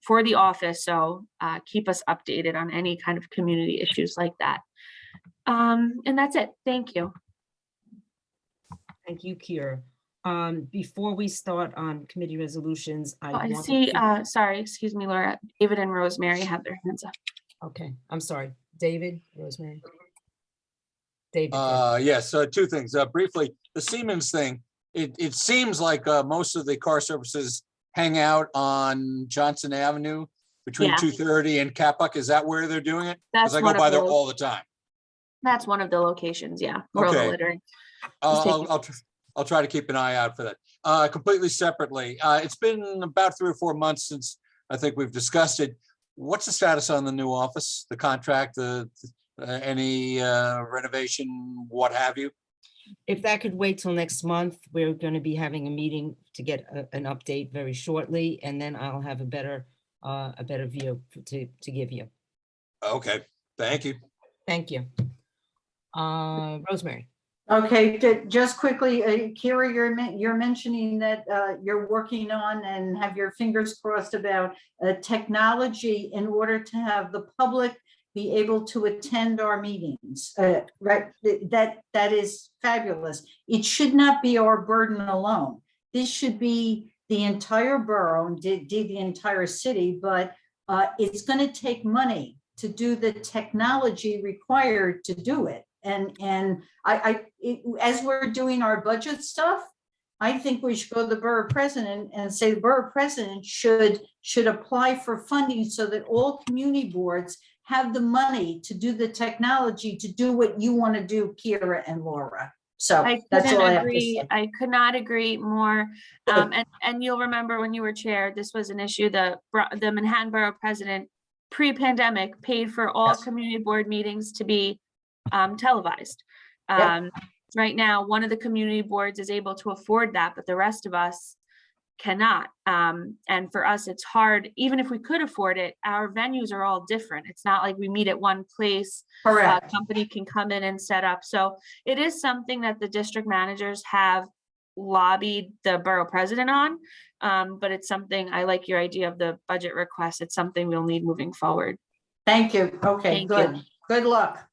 for the office. So keep us updated on any kind of community issues like that. And that's it. Thank you. Thank you, Kira. Before we start on committee resolutions, I see, sorry, excuse me, Laura, David and Rosemary have their hands up. Okay, I'm sorry. David, Rosemary. David. Yes, two things. Briefly, the Siemens thing, it seems like most of the car services hang out on Johnson Avenue between Yeah. 230 and Capuck. Is that where they're doing it? That's Because I one go of by there those. all the time. That's one of the locations, yeah. Where all the Okay. littering. I'll try to keep an eye out for that. Completely separately, it's been about 3 or 4 months since I think we've discussed it. What's the status on the new office, the contract, any renovation, what have you? If that could wait till next month, we're going to be having a meeting to get an update very shortly, and then I'll have a better view to give you. Okay, thank you. Thank you. Rosemary. Okay, just quickly, Kira, you're mentioning that you're working on and have your fingers crossed about technology in order to have the public be able to attend our meetings. Right, that is fabulous. It should not be our burden alone. This should be the entire borough and the entire city, but it's going to take money to do the technology required to do it. And as we're doing our budget stuff, I think we should go to the borough president and say the borough president should apply for funding so that all community boards have the money to do the technology to do what you want to do, Kira and Laura. So I that's all I couldn't have to agree. say. I could not agree more. And you'll remember when you were chair, this was an issue, the Manhattan Borough President pre-pandemic paid for all Yes. community board meetings to be televised. Yep. Right now, one of the community boards is able to afford that, but the rest of us cannot. And for us, it's hard. Even if we could afford it, our venues are all different. It's not like we meet at one place. Correct. A company can come in and set up. So it is something that the district managers have lobbied the borough president on. But it's something, I like your idea of the budget request. It's something we'll need moving forward. Thank you. Okay, Thank good. you. Good luck.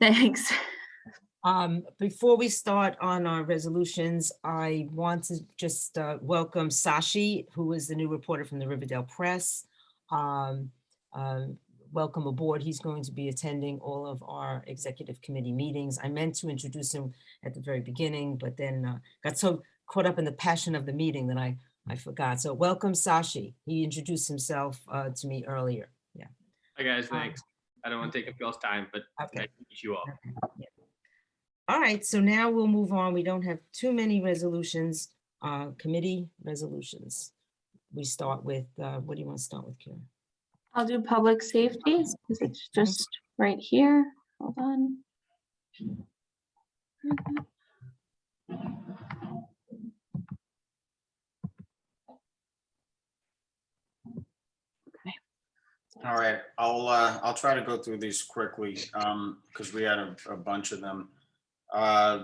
Thanks. Before we start on our resolutions, I want to just welcome Sashi, who is the new reporter from the Riverdale Press. Welcome aboard. He's going to be attending all of our executive committee meetings. I meant to introduce him at the very beginning, but then got so caught up in the passion of the meeting that I forgot. So welcome, Sashi. He introduced himself to me earlier. Yeah. Hi guys, thanks. I don't want to take up y'all's time, but Okay. nice to meet you all. Yeah. All right, so now we'll move on. We don't have too many resolutions, committee resolutions. We start with, what do you want to start with, Karen? I'll do public safety because it's just right here. Hold on. All right, I'll try to go through these quickly because we had a bunch of them.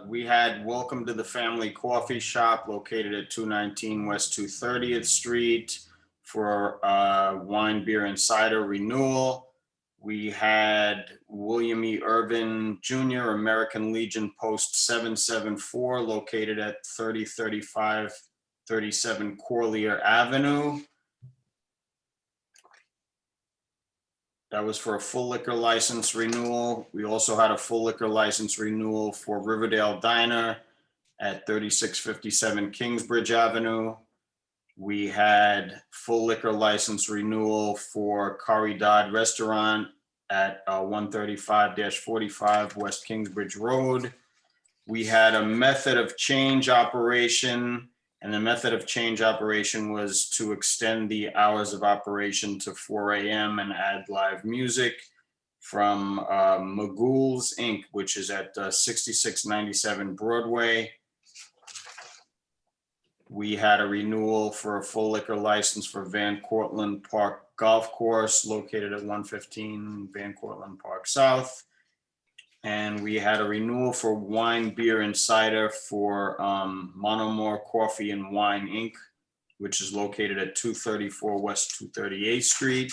We had Welcome to the Family Coffee Shop located at 219 West 230th Street for wine, beer, and cider renewal. We had William E. Irvin Jr., American Legion Post 774 located at 3035-37 Corlier Avenue. That was for a full liquor license renewal. We also had a full liquor license renewal for Riverdale Diner at 3657 Kingsbridge Avenue. We had full liquor license renewal for Caridad Restaurant at 135-45 West Kingsbridge Road. We had a method of change operation, and the method of change operation was to extend the hours of operation to 4 a.m. and add live music from Magools Inc., which is at 6697 Broadway. We had a renewal for a full liquor license for Van Cortlandt Park Golf Course located at 115 Van Cortlandt Park South. And we had a renewal for wine, beer, and cider for Monomore Coffee and Wine Inc., which is located at 234 West 238th Street.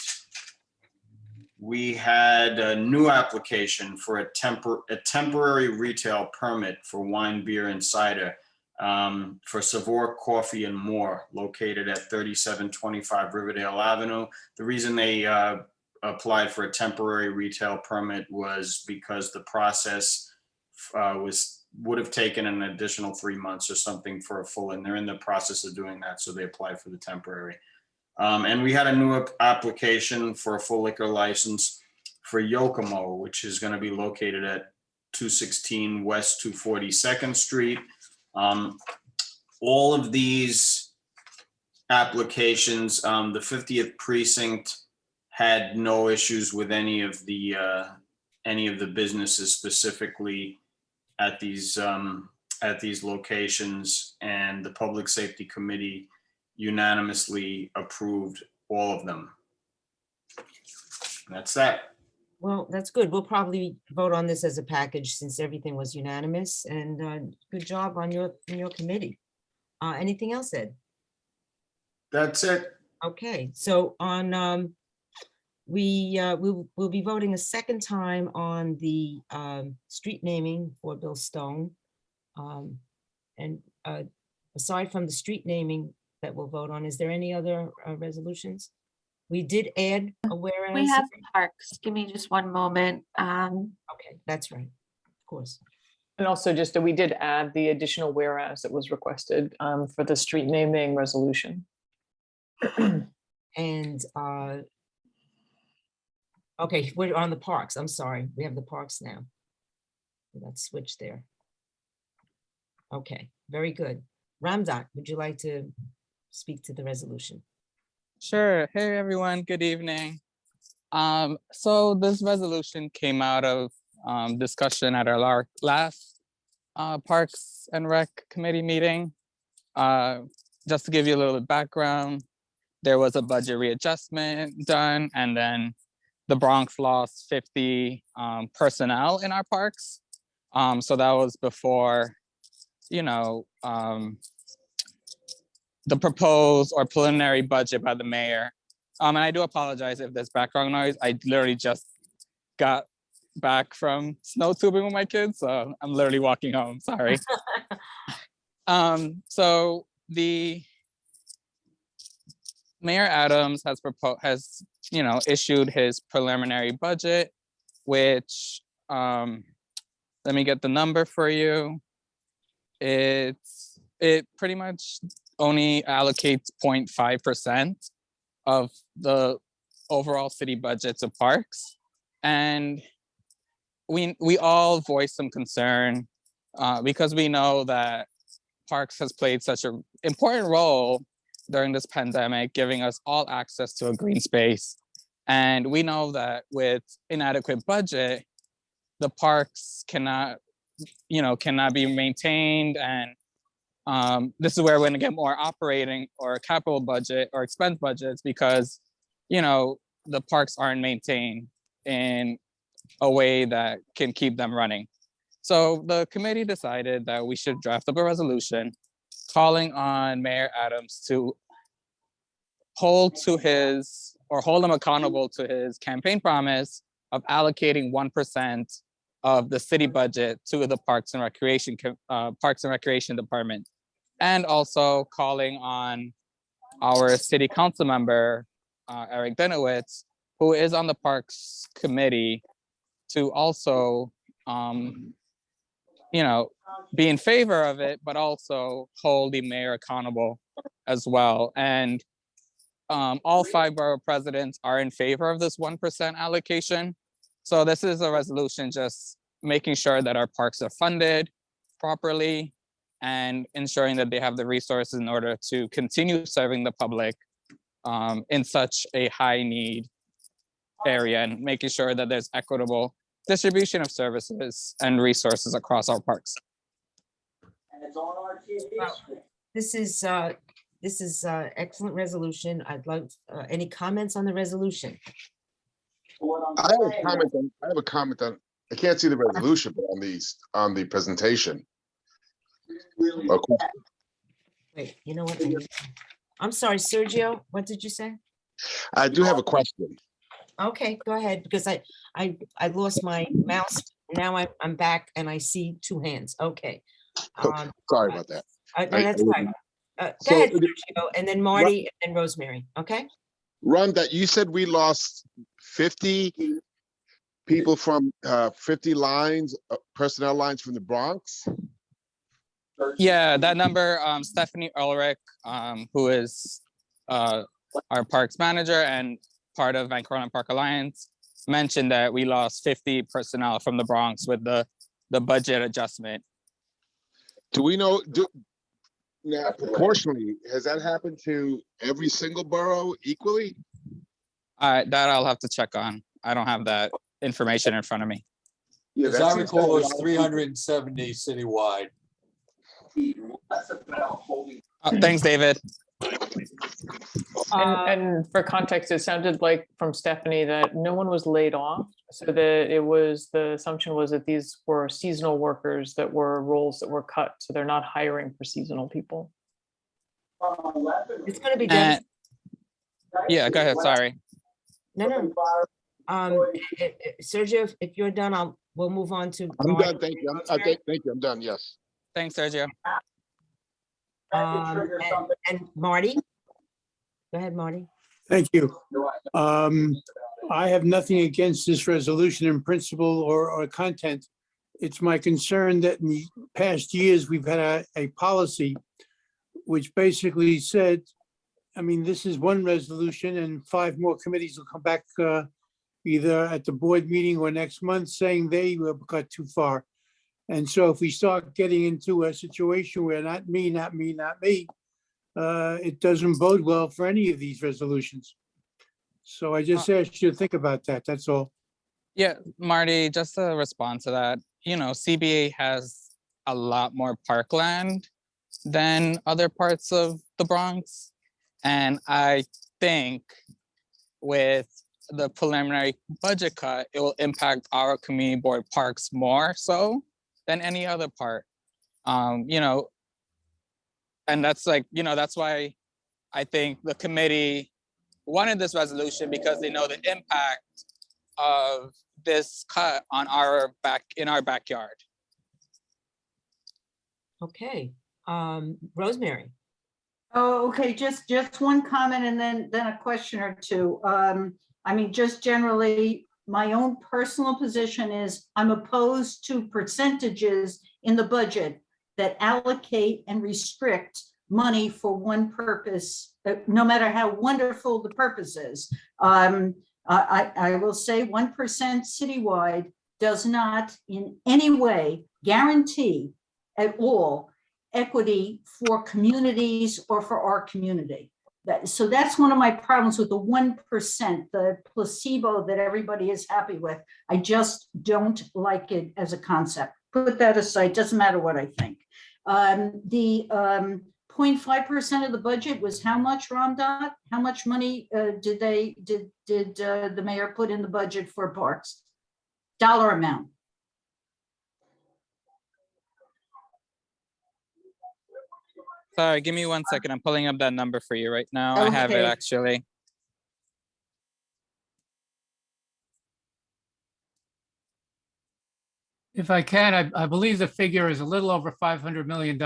We had a new application for a temporary retail permit for wine, beer, and cider for Savour Coffee and More, located at 3725 Riverdale Avenue. The reason they applied for a temporary retail permit was because the process would have taken an additional 3 months or something for a full, and they're in the process of doing that, so they applied for the temporary. And we had a new application for a full liquor license for Yokomo, which is going to be located at 216 West 242nd Street. All of these applications, the 50th precinct had no issues with any of the businesses specifically at these locations, and the Public Safety Committee unanimously approved all of them. And that's that. Well, that's good. We'll probably vote on this as a package since everything was unanimous, and good job on your committee. Anything else, Ed? That's it. Okay, so on, we'll be voting a second time on the street naming for Bill Stone. And aside from the street naming that we'll vote on, is there any other resolutions? We did add a whereas. We have parks. Give me just one moment. Okay, that's right, of course. And also just that we did add the additional whereas that was requested for the street naming resolution. And okay, we're on the parks. I'm sorry, we have the parks now. Let's switch there. Okay, very good. Ramdot, would you like to speak to the resolution? Sure. Hey, everyone. Good evening. So this resolution came out of discussion at our last Parks and Rec Committee meeting. Just to give you a little bit of background, there was a budget readjustment done, and then the Bronx lost 50 personnel in our parks. So that was before, you know, the proposed or preliminary budget by the mayor. And I do apologize if there's background noise. I literally just got back from snow tubing with my kids, so I'm literally walking home, sorry. So the Mayor Adams has issued his preliminary budget, which let me get the number for you. It pretty much only allocates 0.5% of the overall city budget to parks. And we all voiced some concern because we know that parks has played such an important role during this pandemic, giving us all access to a green space. And we know that with inadequate budget, the parks cannot be maintained. And this is where we're going to get more operating or capital budget or expense budgets because, the parks aren't maintained in a way that can keep them running. So the committee decided that we should draft up a resolution calling on Mayor Adams to hold him accountable to his campaign promise of allocating 1% of the city budget to the Parks and Recreation Department, and also calling on our city council member, Eric Benowitz, who is on the Parks Committee, to also, be in favor of it, but also hold the mayor accountable as well. And all 5 borough presidents are in favor of this 1% allocation. So this is a resolution just making sure that our parks are funded properly and ensuring that they have the resources in order to continue serving the public in such a high need area, and making sure that there's equitable distribution of services and resources across our parks. This is excellent resolution. I'd like any comments on the resolution? I have a comment on, I can't see the resolution, but on the presentation. Okay. Wait, you know what? I'm sorry, Sergio, what did you say? I do have a question. Okay, go ahead, because I lost my mouse. Now I'm back and I see 2 hands. Okay. Sorry about that. No, that's fine. Go So ahead, Sergio, and then Marty and Rosemary, okay? Ron, that you said we lost 50 people from 50 lines, personnel lines from the Bronx? Yeah, that number, Stephanie Ulrich, who is our parks manager and part of Vancouver Island Park Alliance, mentioned that we lost 50 personnel from the Bronx with the budget adjustment. Do we know, now proportionally, has that happened to every single borough equally? That I'll have to check on. I don't have that information in front of me. Yeah, As I recall, it was 370 citywide. Thanks, David. And for context, it sounded like from Stephanie that no one was laid off. So that it was, the assumption was that these were seasonal workers that were roles that were cut. So they're not hiring for seasonal people. It's gonna be done. Yeah, go ahead, sorry. No. Sergio, if you're done, we'll move on to. I'm Marty done, thank you. Rosemary. Thank you, I'm done, yes. Thanks, Sergio. And Marty? Go ahead, Marty. Thank you. I have nothing against this resolution in principle or content. It's my concern that in the past years, we've had a policy which basically said, I mean, this is one resolution and 5 more committees will come back either at the board meeting or next month saying they got too far. And so if we start getting into a situation where not me, it doesn't bode well for any of these resolutions. So I just asked you to think about that, that's all. Yeah, Marty, just to respond to that, you know, CBA has a lot more parkland than other parts of the Bronx. And I think with the preliminary budget cut, it will impact our community board parks more so than any other part. You know, and that's like, you know, that's why I think the committee wanted this resolution, because they know the impact of this cut on in our backyard. Okay, Rosemary. Oh, okay, just one comment and then a question or two. I mean, just generally, my own personal position is I'm opposed to percentages in the budget that allocate and restrict money for one purpose, no matter how wonderful the purpose is. I will say 1% citywide does not in any way guarantee at all equity for communities or for our community. So that's one of my problems with the 1%, the placebo that everybody is happy with. I just don't like it as a concept. Put that aside, doesn't matter what I think. The 0.5% of the budget was how much, Ramdot? How much money did the mayor put in the budget for parks? Dollar amount. Sorry, give me 1 second. I'm pulling up that number for you right now. I have it Okay. actually. If I can, I believe the figure is a little over $500 million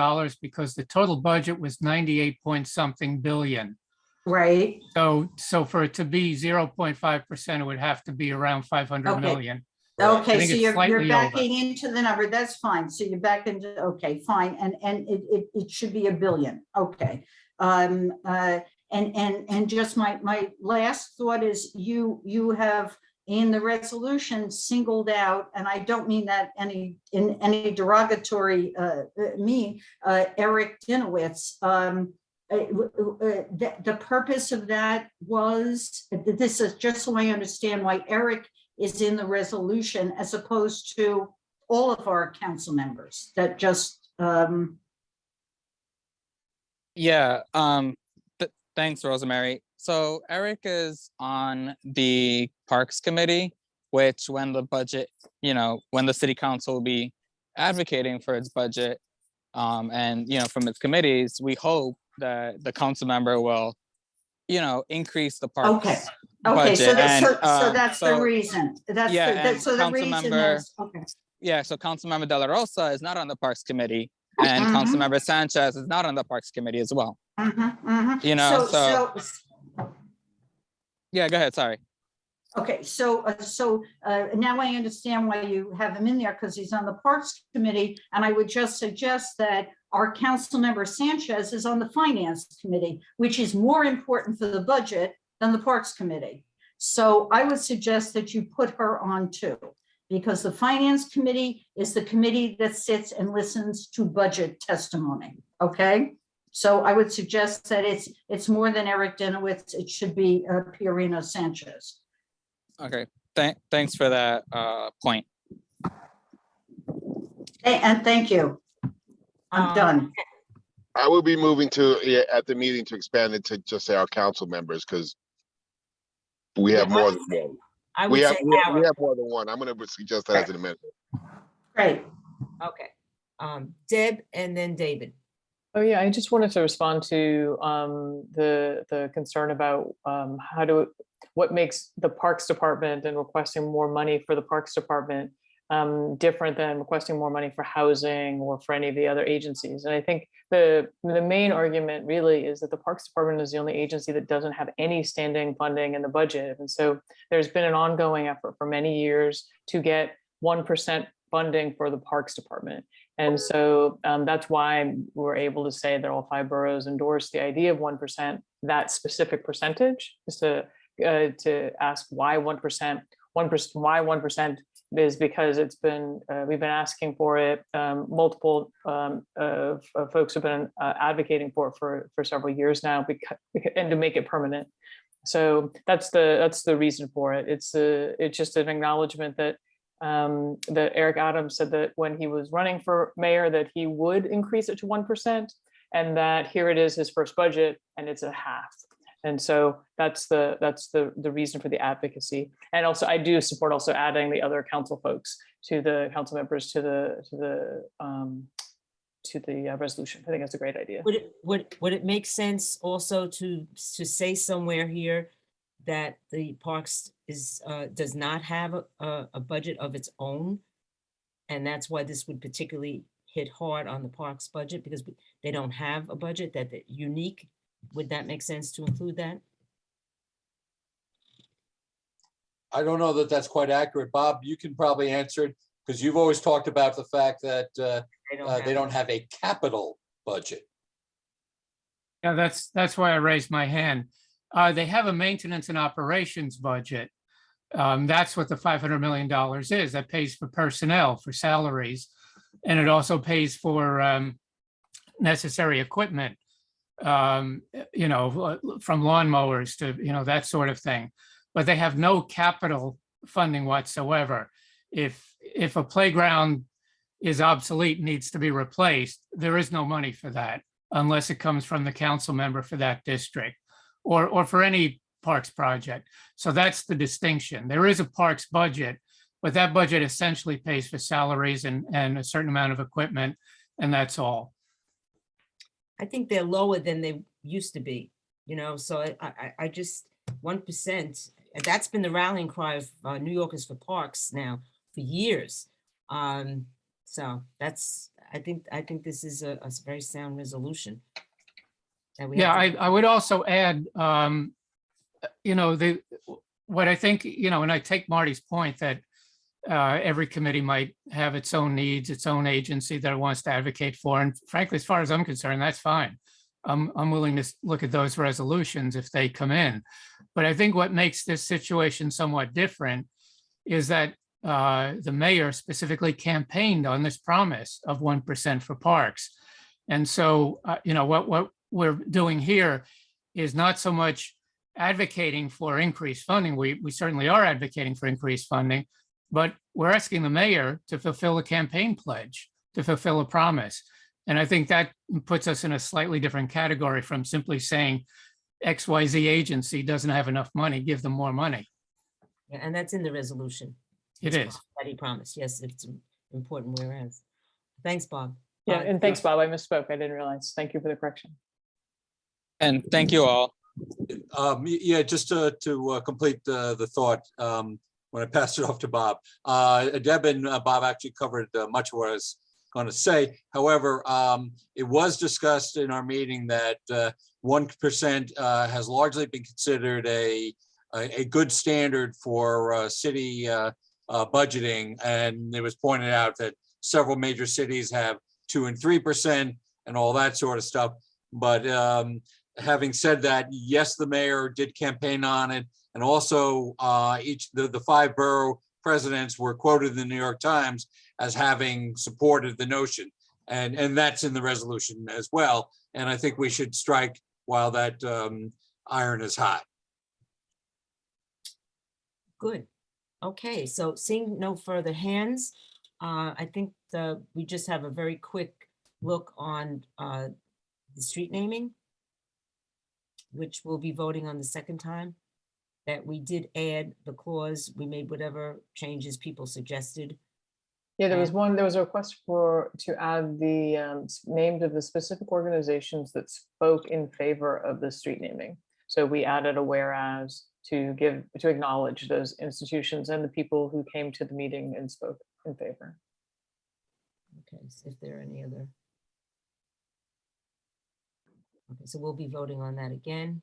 because the total budget was 98 point something billion. Right. So for it to be 0.5%, it would have to be around 500 Okay. million. Okay, think so it's you're slightly backing into the number, that's fine. So you're back into, okay, fine, and it should be $1 billion, okay. And just my last thought is you have in the resolution singled out, and I don't mean that in any derogatory Eric Dinowitz. The purpose of that was, this is just so I understand why Eric is in the resolution as opposed to all of our council members that just. Yeah, thanks, Rosemary. So Eric is on the Parks Committee, which when the budget, you know, when the city council will be advocating for its budget, and, you know, from its committees, we hope that the council member will, you know, increase the parks. Okay, okay, so budget. so that's the reason. That's so the reason is, okay. Yeah, so Councilmember De La Rosa is not on the Parks Committee, and Councilmember Sanchez is not on the Parks Committee as well. You know, so yeah, go ahead, sorry. Okay, so now I understand why you have him in there, because he's on the Parks Committee, and I would just suggest that our council member Sanchez is on the Finance Committee, which is more important for the budget than the Parks Committee. So I would suggest that you put her on too, because the Finance Committee is the committee that sits and listens to budget testimony, okay? So I would suggest that it's more than Eric Dinowitz, it should be Pierina Sanchez. Okay, thanks for that point. And thank you. I'm done. I will be moving to, yeah, at the meeting to expand it to just say our council members, because we have more than one. I We would have, say we our, have more than one. I'm gonna suggest that as an amendment. Great. okay. Deb and then David. Oh, yeah, I just wanted to respond to the concern about what makes the Parks Department and requesting more money for the Parks Department different than requesting more money for housing or for any of the other agencies. And I think the main argument really is that the Parks Department is the only agency that doesn't have any standing funding in the budget. And so there's been an ongoing effort for many years to get 1% funding for the Parks Department. And so that's why we're able to say that all 5 boroughs endorse the idea of 1%. That specific percentage is to ask why 1%. Why 1% is because it's been we've been asking for it. Multiple of folks have been advocating for it for several years now, and to make it permanent. So that's the reason for it. It's just an acknowledgement that that Eric Adams said that when he was running for mayor that he would increase it to 1%, and that here it is, his first budget, and it's a half. And so that's the reason for the advocacy. And also I do support also adding the other council folks to the council members to the resolution. I think that's a great idea. Would it make sense also to say somewhere here that the Parks does not have a budget of its own? And that's why this would particularly hit hard on the Parks budget, because they don't have a budget that's unique. Would that make sense to include that? I don't know that that's quite accurate. Bob, you can probably answer it, because you've always talked about the fact that they don't have a capital budget. Yeah, that's why I raised my hand. They have a maintenance and operations budget. That's what the $500 million is. That pays for personnel, for salaries, and it also pays for necessary equipment, from lawnmowers to, that sort of thing. But they have no capital funding whatsoever. If a playground is obsolete, needs to be replaced, there is no money for that unless it comes from the council member for that district or for any parks project. So that's the distinction. There is a parks budget, but that budget essentially pays for salaries and a certain amount of equipment, and that's all. I think they're lower than they used to be, so I just 1%, that's been the rallying cry of New Yorkers for Parks now for years. So I think this is a very sound resolution. Yeah, I would also add, what I think, and I take Marty's point that every committee might have its own needs, its own agency that it wants to advocate for. And frankly, as far as I'm concerned, that's fine. I'm willing to look at those resolutions if they come in. But I think what makes this situation somewhat different is that the mayor specifically campaigned on this promise of 1% for parks. And so, what we're doing here is not so much advocating for increased funding. We certainly are advocating for increased funding, but we're asking the mayor to fulfill a campaign pledge, to fulfill a promise. And I think that puts us in a slightly different category from simply saying XYZ agency doesn't have enough money, give them more money. Yeah, and that's in the resolution. It is. That he promised. Yes, it's important whereas. Thanks, Bob. Yeah, and thanks, Bob. I misspoke. I didn't realize. Thank you for the correction. And thank you all. Yeah, just to complete the thought, when I passed it off to Bob, Deb and Bob actually covered much of what I was going to say. However, it was discussed in our meeting that 1% has largely been considered a good standard for city budgeting, and it was pointed out that several major cities have 2% and 3% and all that sort of stuff. But having said that, yes, the mayor did campaign on it, and also the 5 borough presidents were quoted in the New York Times as having supported the notion, and that's in the resolution as well. And I think we should strike while that iron is hot. Good. Okay, so seeing no further hands, I think we just have a very quick look on the street naming, which we'll be voting on the second time, that we did add the clause, we made whatever changes people suggested. Yeah, there was And- one, there was a request to add the names of the specific organizations that spoke in favor of the street naming. So we added a whereas to acknowledge those institutions and the people who came to the meeting and spoke in favor. Okay, so if there are any other. Okay, so we'll be voting on that again.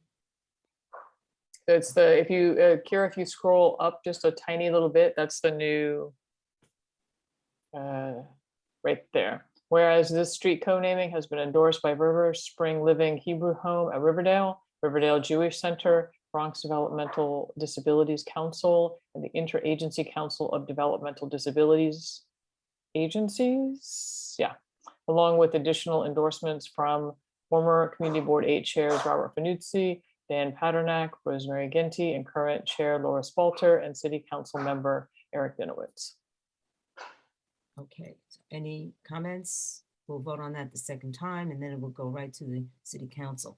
It's the, if you, Kira, if you scroll up just a tiny little bit, that's the new, right there. Whereas this street co-naming has been endorsed by River Spring Living Hebrew Home at Riverdale, Riverdale Jewish Center, Bronx Developmental Disabilities Council, and the Interagency Council of Developmental Disabilities Agencies, yeah, along with additional endorsements from former Community Board 8 chairs Robert Fanuzzi, Dan Paternak, Rosemary Ginty, and current chair Laura Spalter, and City Council member Eric Dinowitz. Okay, so any comments? We'll vote on that the second time, and then it will go right to the city council.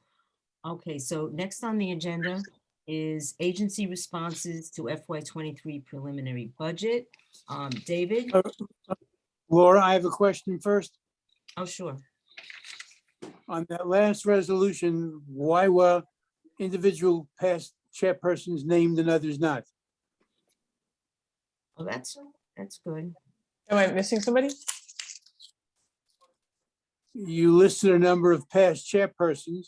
Okay, so next on the agenda is agency responses to FY23 preliminary budget. David? Laura, I have a question first. Oh, sure. On that last resolution, why were individual past chairpersons named and others not? Oh, that's good. Am I missing somebody? You listed a number of past chairpersons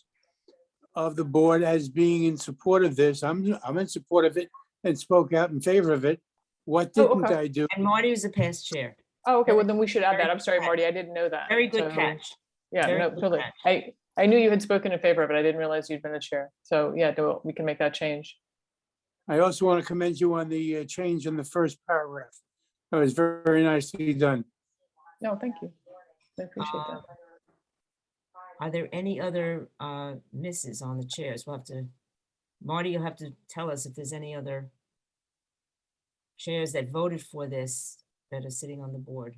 of the board as being in support of this. I'm in support of it and spoke out in favor of it. What Oh, didn't okay. I do? And Marty was a past chair. Oh, okay, Very- well, then we should add that. very I'm sorry, good Marty, I didn't know that. Very good So, catch. Yeah, Very no, good totally. catch. I knew you had spoken in favor of it. I didn't realize you'd been the chair. So yeah, we can make that change. I also want to commend you on the change in the first paragraph. That was very, very nicely done. No, thank you. I appreciate that. Are there any other misses on the chairs? We'll have to, Marty, you'll have to tell us if there's any other chairs that voted for this that are sitting on the board.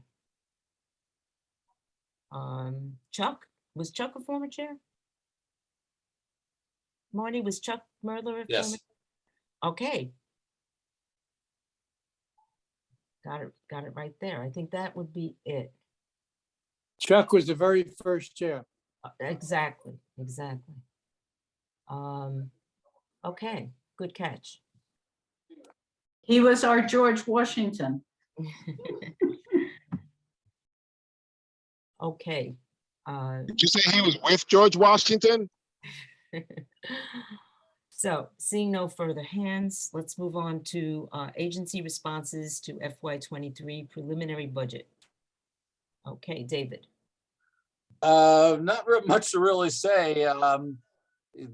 Chuck, was Chuck a former chair? Marty, was Chuck Merler a Yes. former? Okay. Got it right there. I think that would be it. Chuck was the very first chair. Exactly. Okay, good catch. He was our George Washington. Okay. Did you say he was with George Washington? So seeing no further hands, let's move on to agency responses to FY23 preliminary budget. Okay, David. Not much to really say.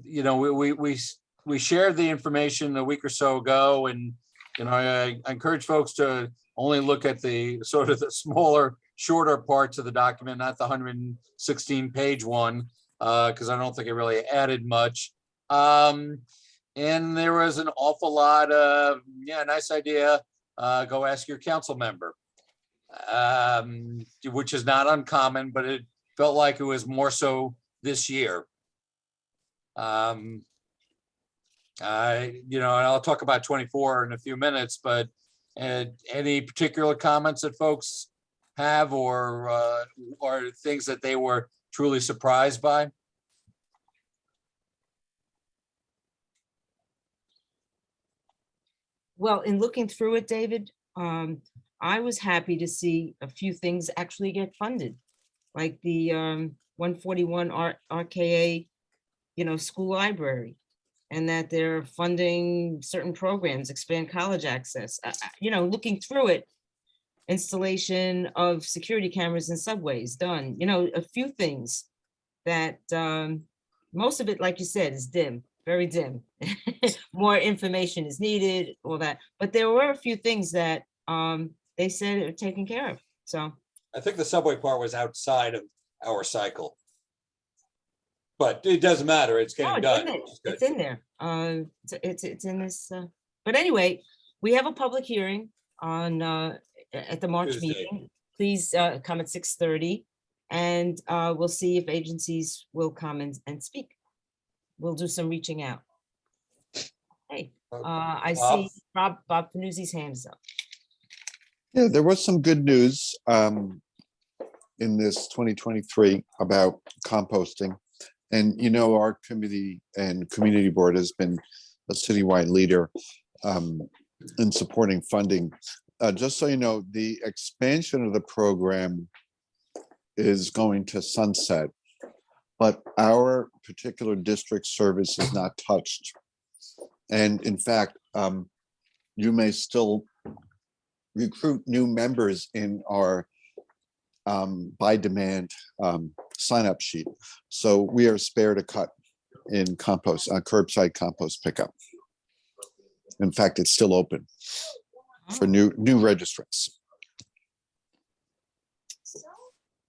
You know, we shared the information a week or so ago, and you know, I encourage folks to only look at the sort of the smaller, shorter parts of the document, not the 116-page one, because I don't think it really added much. And there was an awful lot of, yeah, nice idea. Go ask your council member, which is not uncommon, but it felt like it was more so this year. You know, and I'll talk about 24 in a few minutes, but any particular comments that folks have or things that they were truly surprised by? Well, in looking through it, David, I was happy to see a few things actually get funded, like the 141 RKA, you know, school library, and that they're funding certain programs, expand college access. You know, looking through it, installation of security cameras in subways done, you know, a few things that most of it, like you said, is dim, very dim. More information is needed, all that. But there were a few things that they said are taken care of. So I think the subway part was outside of our cycle. But it doesn't matter, it's getting done. It's in there. It's in this. But anyway, we have a public hearing on at the March Tuesday. meeting. Please come at 6:30. And we'll see if agencies will come and speak. We'll do some reaching out. Hey, I see Bob Panuzzi's hands up. Yeah, there was some good news in this 2023 about composting. And you know, our committee and community board has been a citywide leader in supporting funding. Just so you know, the expansion of the program is going to sunset, but our particular district service is not touched. And in fact, you may still recruit new members in our by demand sign-up sheet. So we are spared a cut in compost, curbside compost pickup. In fact, it's still open for new registrants.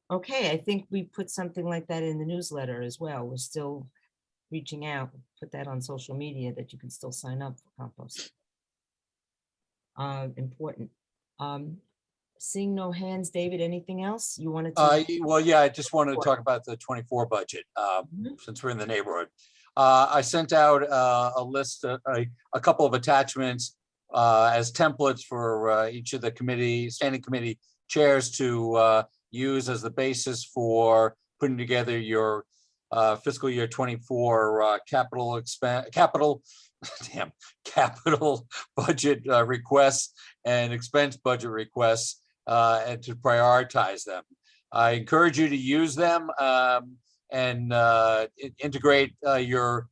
Okay, I think we put something like that in the newsletter as well. We're still reaching out, put that on social media that you can still sign up for compost. Important. Seeing no hands, David, anything else you wanted to? Well, yeah, I just wanted to talk about the 24 budget, since we're in the neighborhood. I sent out a list, a couple of attachments as templates for each of the standing committee chairs to use as the basis for putting together your fiscal year 24 capital budget requests and expense budget requests, and to prioritize them. I encourage you to use them and integrate your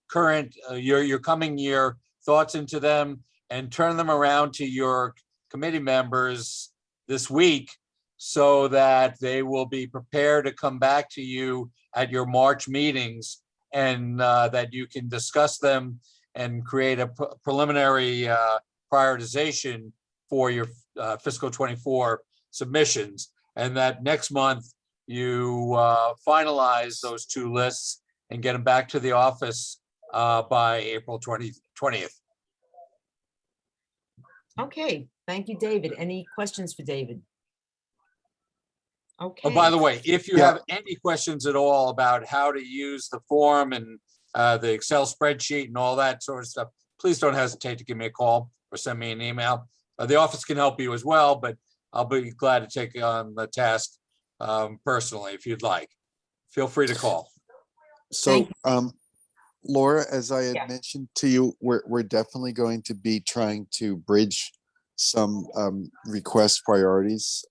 current, your coming year thoughts into them and turn them around to your committee members this week so that they will be prepared to come back to you at your March meetings and that you can discuss them and create a preliminary prioritization for your fiscal 24 submissions. And that next month you finalize those two lists and get them back to the office by April 20th. Okay, thank you, David. Any questions for David? Okay. Oh, by the way, if you have any questions at all about how to use the form and the Excel spreadsheet and all that sort of stuff, please don't hesitate to give me a call or send me an email. The office can help you as well, but I'll be glad to take on the task personally if you'd like. Feel free to call. So, Laura, as I had mentioned to you, we're definitely going to be trying to bridge some request priorities,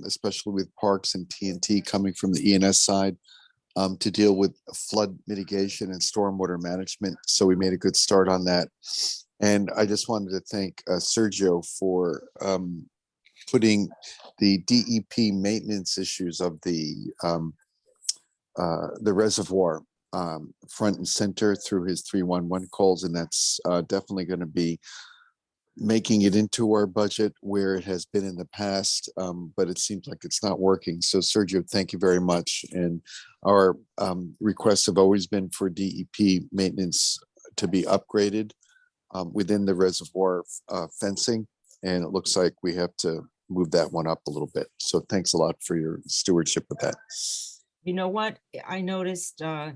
especially with parks and TNT coming from the ENS side, to deal with flood mitigation and stormwater management. So we made a good start on that. And I just wanted to thank Sergio for putting the DEP maintenance issues of the reservoir front and center through his 311 calls. And that's definitely going to be making it into our budget where it has been in the past, but it seems like it's not working. So Sergio, thank you very much. And our requests have always been for DEP maintenance to be upgraded within the reservoir fencing. And it looks like we have to move that one up a little bit. So thanks a lot for your stewardship with that. You know what? I noticed in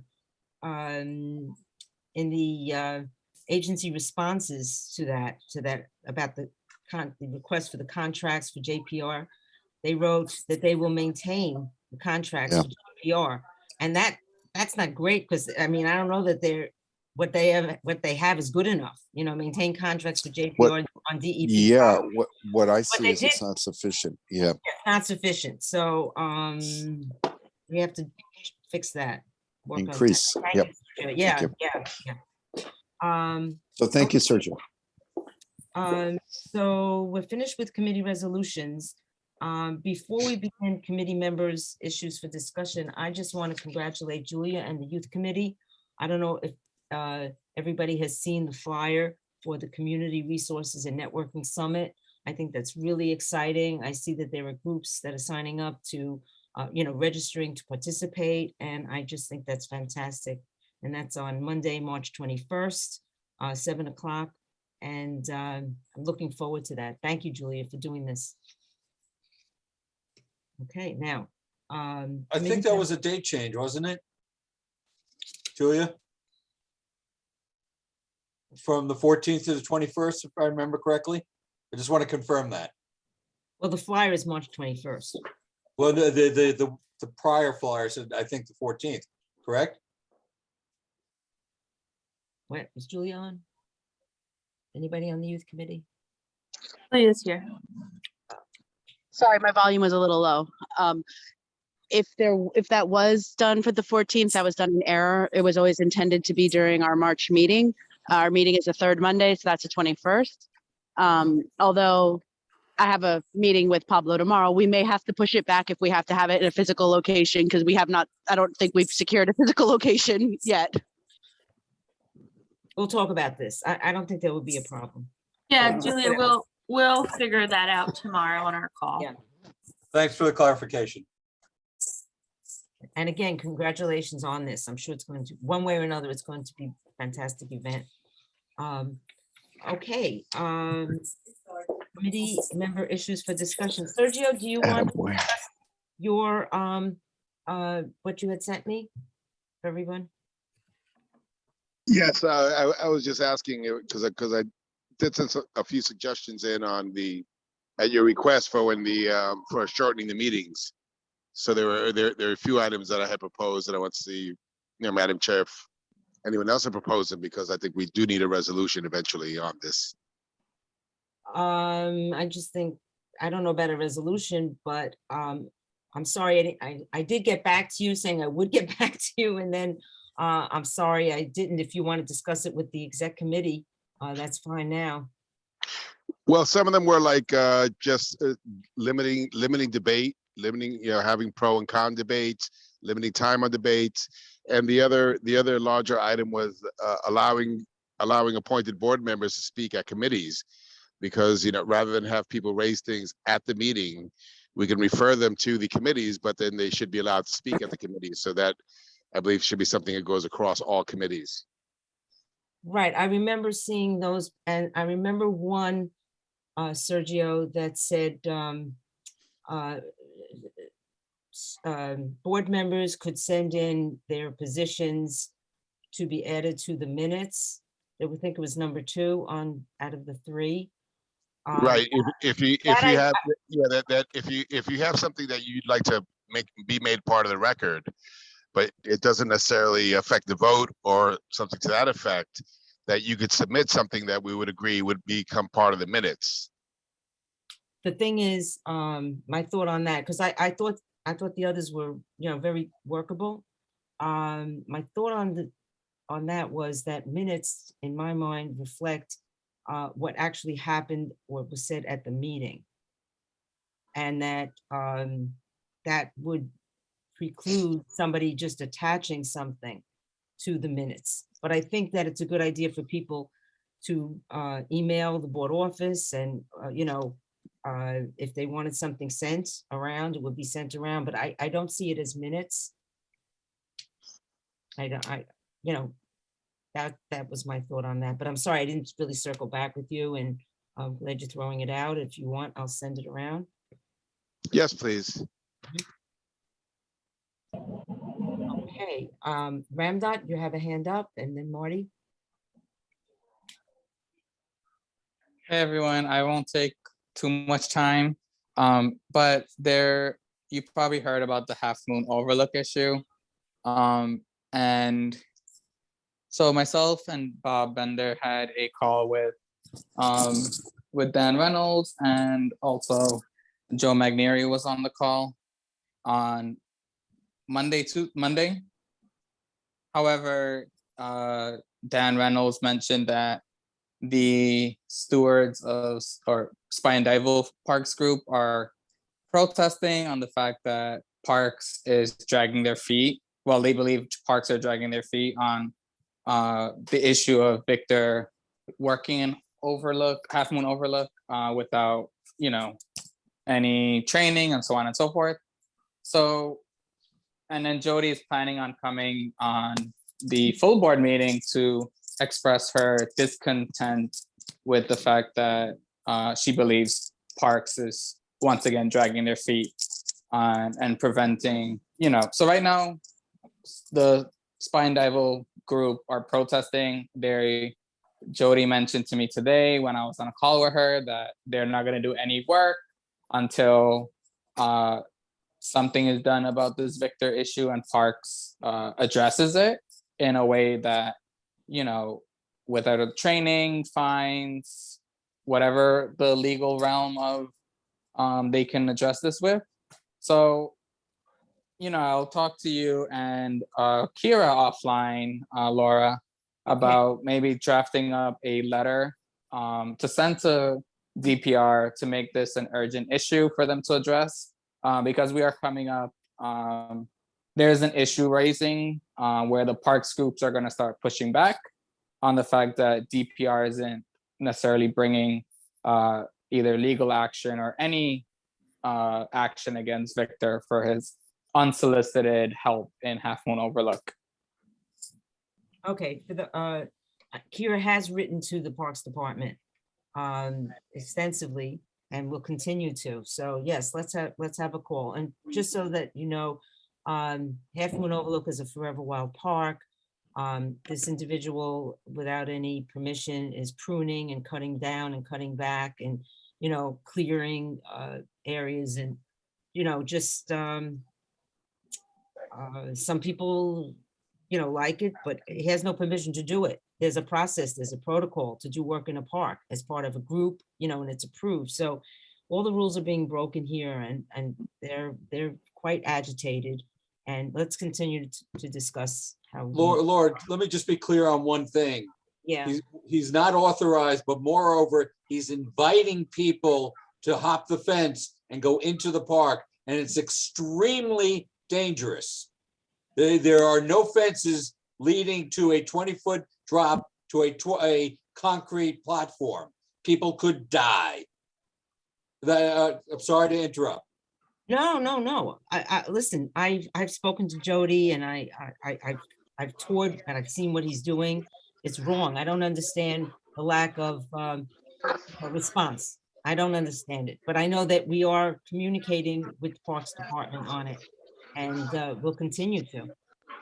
the agency responses to that about the request for the contracts for JPR, they wrote that they will maintain the contracts for JPR, and that's not great, because I mean, I don't know that what they have is good enough. You know, maintain contracts for JPR on DEP. Yeah, what I see is it's not sufficient. Yeah, not sufficient. So we have to fix that. Increase. Yep. Yeah. So thank you, Sergio. So we're finished with committee resolutions. Before we begin committee members' issues for discussion, I just want to congratulate Julia and the youth committee. I don't know if everybody has seen the flyer for the Community Resources and Networking Summit. I think that's really exciting. I see that there are groups that are signing up to, registering to participate, and I just think that's fantastic. And that's on Monday, March 21st, 7 o'clock. And I'm looking forward to that. Thank you, Julia, for doing this. Okay, now, I committee think that mem- was a date change, wasn't it? Julia? From the 14th to the 21st, if I remember correctly. I just want to confirm that. Well, the flyer is March 21st. Well, the prior flyer said, I think the 14th, correct? What, is Julia on? Anybody on the youth committee? Please here. Sorry, my volume was a little low. If that was done for the 14th, that was done in error. It was always intended to be during our March meeting. Our meeting is the third Monday, so that's the 21st. Although I have a meeting with Pablo tomorrow, we may have to push it back if we have to have it in a physical location, because we have not, I don't think we've secured a physical location yet. We'll talk about this. I don't think there will be a problem. Yeah, Julia, we'll figure that out tomorrow on our call. Yeah. Thanks for the clarification. And again, congratulations on this. I'm sure it's going to, one way or another, it's going to be a fantastic event. Okay. Committee member issues for discussion. Sergio, do you want to discuss your, what you had sent me for everyone? Yes, I was just asking because I did send a few suggestions in on at your request for when for shortening the meetings. So there are a few items that I had proposed that I want to see, Madam Chair, if anyone else had proposed them, because I think we do need a resolution eventually on this. I just think, I don't know about a resolution, but I'm sorry, I did get back to you saying I would get back to you, and then I'm sorry I didn't. If you want to discuss it with the exec committee, that's fine now. Well, some of them were like just limiting debate, having pro and con debates, limiting time on debates, and the other larger item was allowing appointed board members to speak at committees, because rather than have people raise things at the meeting, we can refer them to the committees, but then they should be allowed to speak at the committees. So that, I believe, should be something that goes across all committees. Right, I remember seeing those, and I remember one, Sergio, that said board members could send in their positions to be added to the minutes. I would think it was number 2 out of the 3. Right. If you that have if you have something that you'd like to be made part of the record, but it doesn't necessarily affect the vote or something to that effect, that you could submit something that we would agree would become part of the minutes. The thing is, my thought on that, because I thought the others were, very workable. My thought on that was that minutes, in my mind, reflect what actually happened or was said at the meeting, and that that would preclude somebody just attaching something to the minutes. But I think that it's a good idea for people to email the board office, and if they wanted something sent around, it would be sent around. But I don't see it as minutes. That was my thought on that. But I'm sorry I didn't really circle back with you, and I'm glad you're throwing it out. If you want, I'll send it around. Yes, please. Okay, Ramdot, you have a hand up, and then Marty. Hey everyone, I won't take too much time, but you probably heard about the half moon overlook issue, and so myself and Bob Bender had a call with Dan Reynolds, and also Joe Magneri was on the call on Monday. However, Dan Reynolds mentioned that the stewards of Spine Dival Parks group are protesting on the fact that Parks is dragging their feet. Well, they believe Parks are dragging their feet on the issue of Victor working in Half Moon Overlook without, any training and so on and so forth. So, and then Jody is planning on coming on the full board meeting to express her discontent with the fact that she believes Parks is once again dragging their feet and preventing, so right now, the Spine Devil group are protesting. Jody mentioned to me today when I was on a call with her that they're not going to do any work until something is done about this Victor issue and Parks addresses it in a way that, without a training, fines, whatever the legal realm of they can address this with. So, I'll talk to you and Kira offline, Laura, about maybe drafting up a letter to send to DPR to make this an urgent issue for them to address, because we are coming up. There's an issue raising where the parks groups are going to start pushing back on the fact that DPR isn't necessarily bringing either legal action or any action against Victor for his unsolicited help in Half Moon Overlook. Okay, for the Kira has written to the Parks Department extensively and will continue to. So yes, let's have a call. And just so that Half Moon Overlook is a Forever Wild Park. This individual, without any permission, is pruning and cutting down and cutting back and clearing areas and just some people like it, but he has no permission to do it. There's a process, there's a protocol to do work in a park as part of a group, and it's approved. So all the rules are being broken here, and they're quite agitated. And let's continue to discuss how. Lord, let me just be clear on one thing. Yeah. He's not authorized, but moreover, he's inviting people to hop the fence and go into the park, and it's extremely dangerous. There are no fences leading to a 20-foot drop to a concrete platform. People could die. I'm sorry to interrupt. No. I listen. I've spoken to Jody, and I've toured and I've seen what he's doing. It's wrong. I don't understand the lack of response. I don't understand it, but I know that we are communicating with the Parks Department on it, and we'll continue to.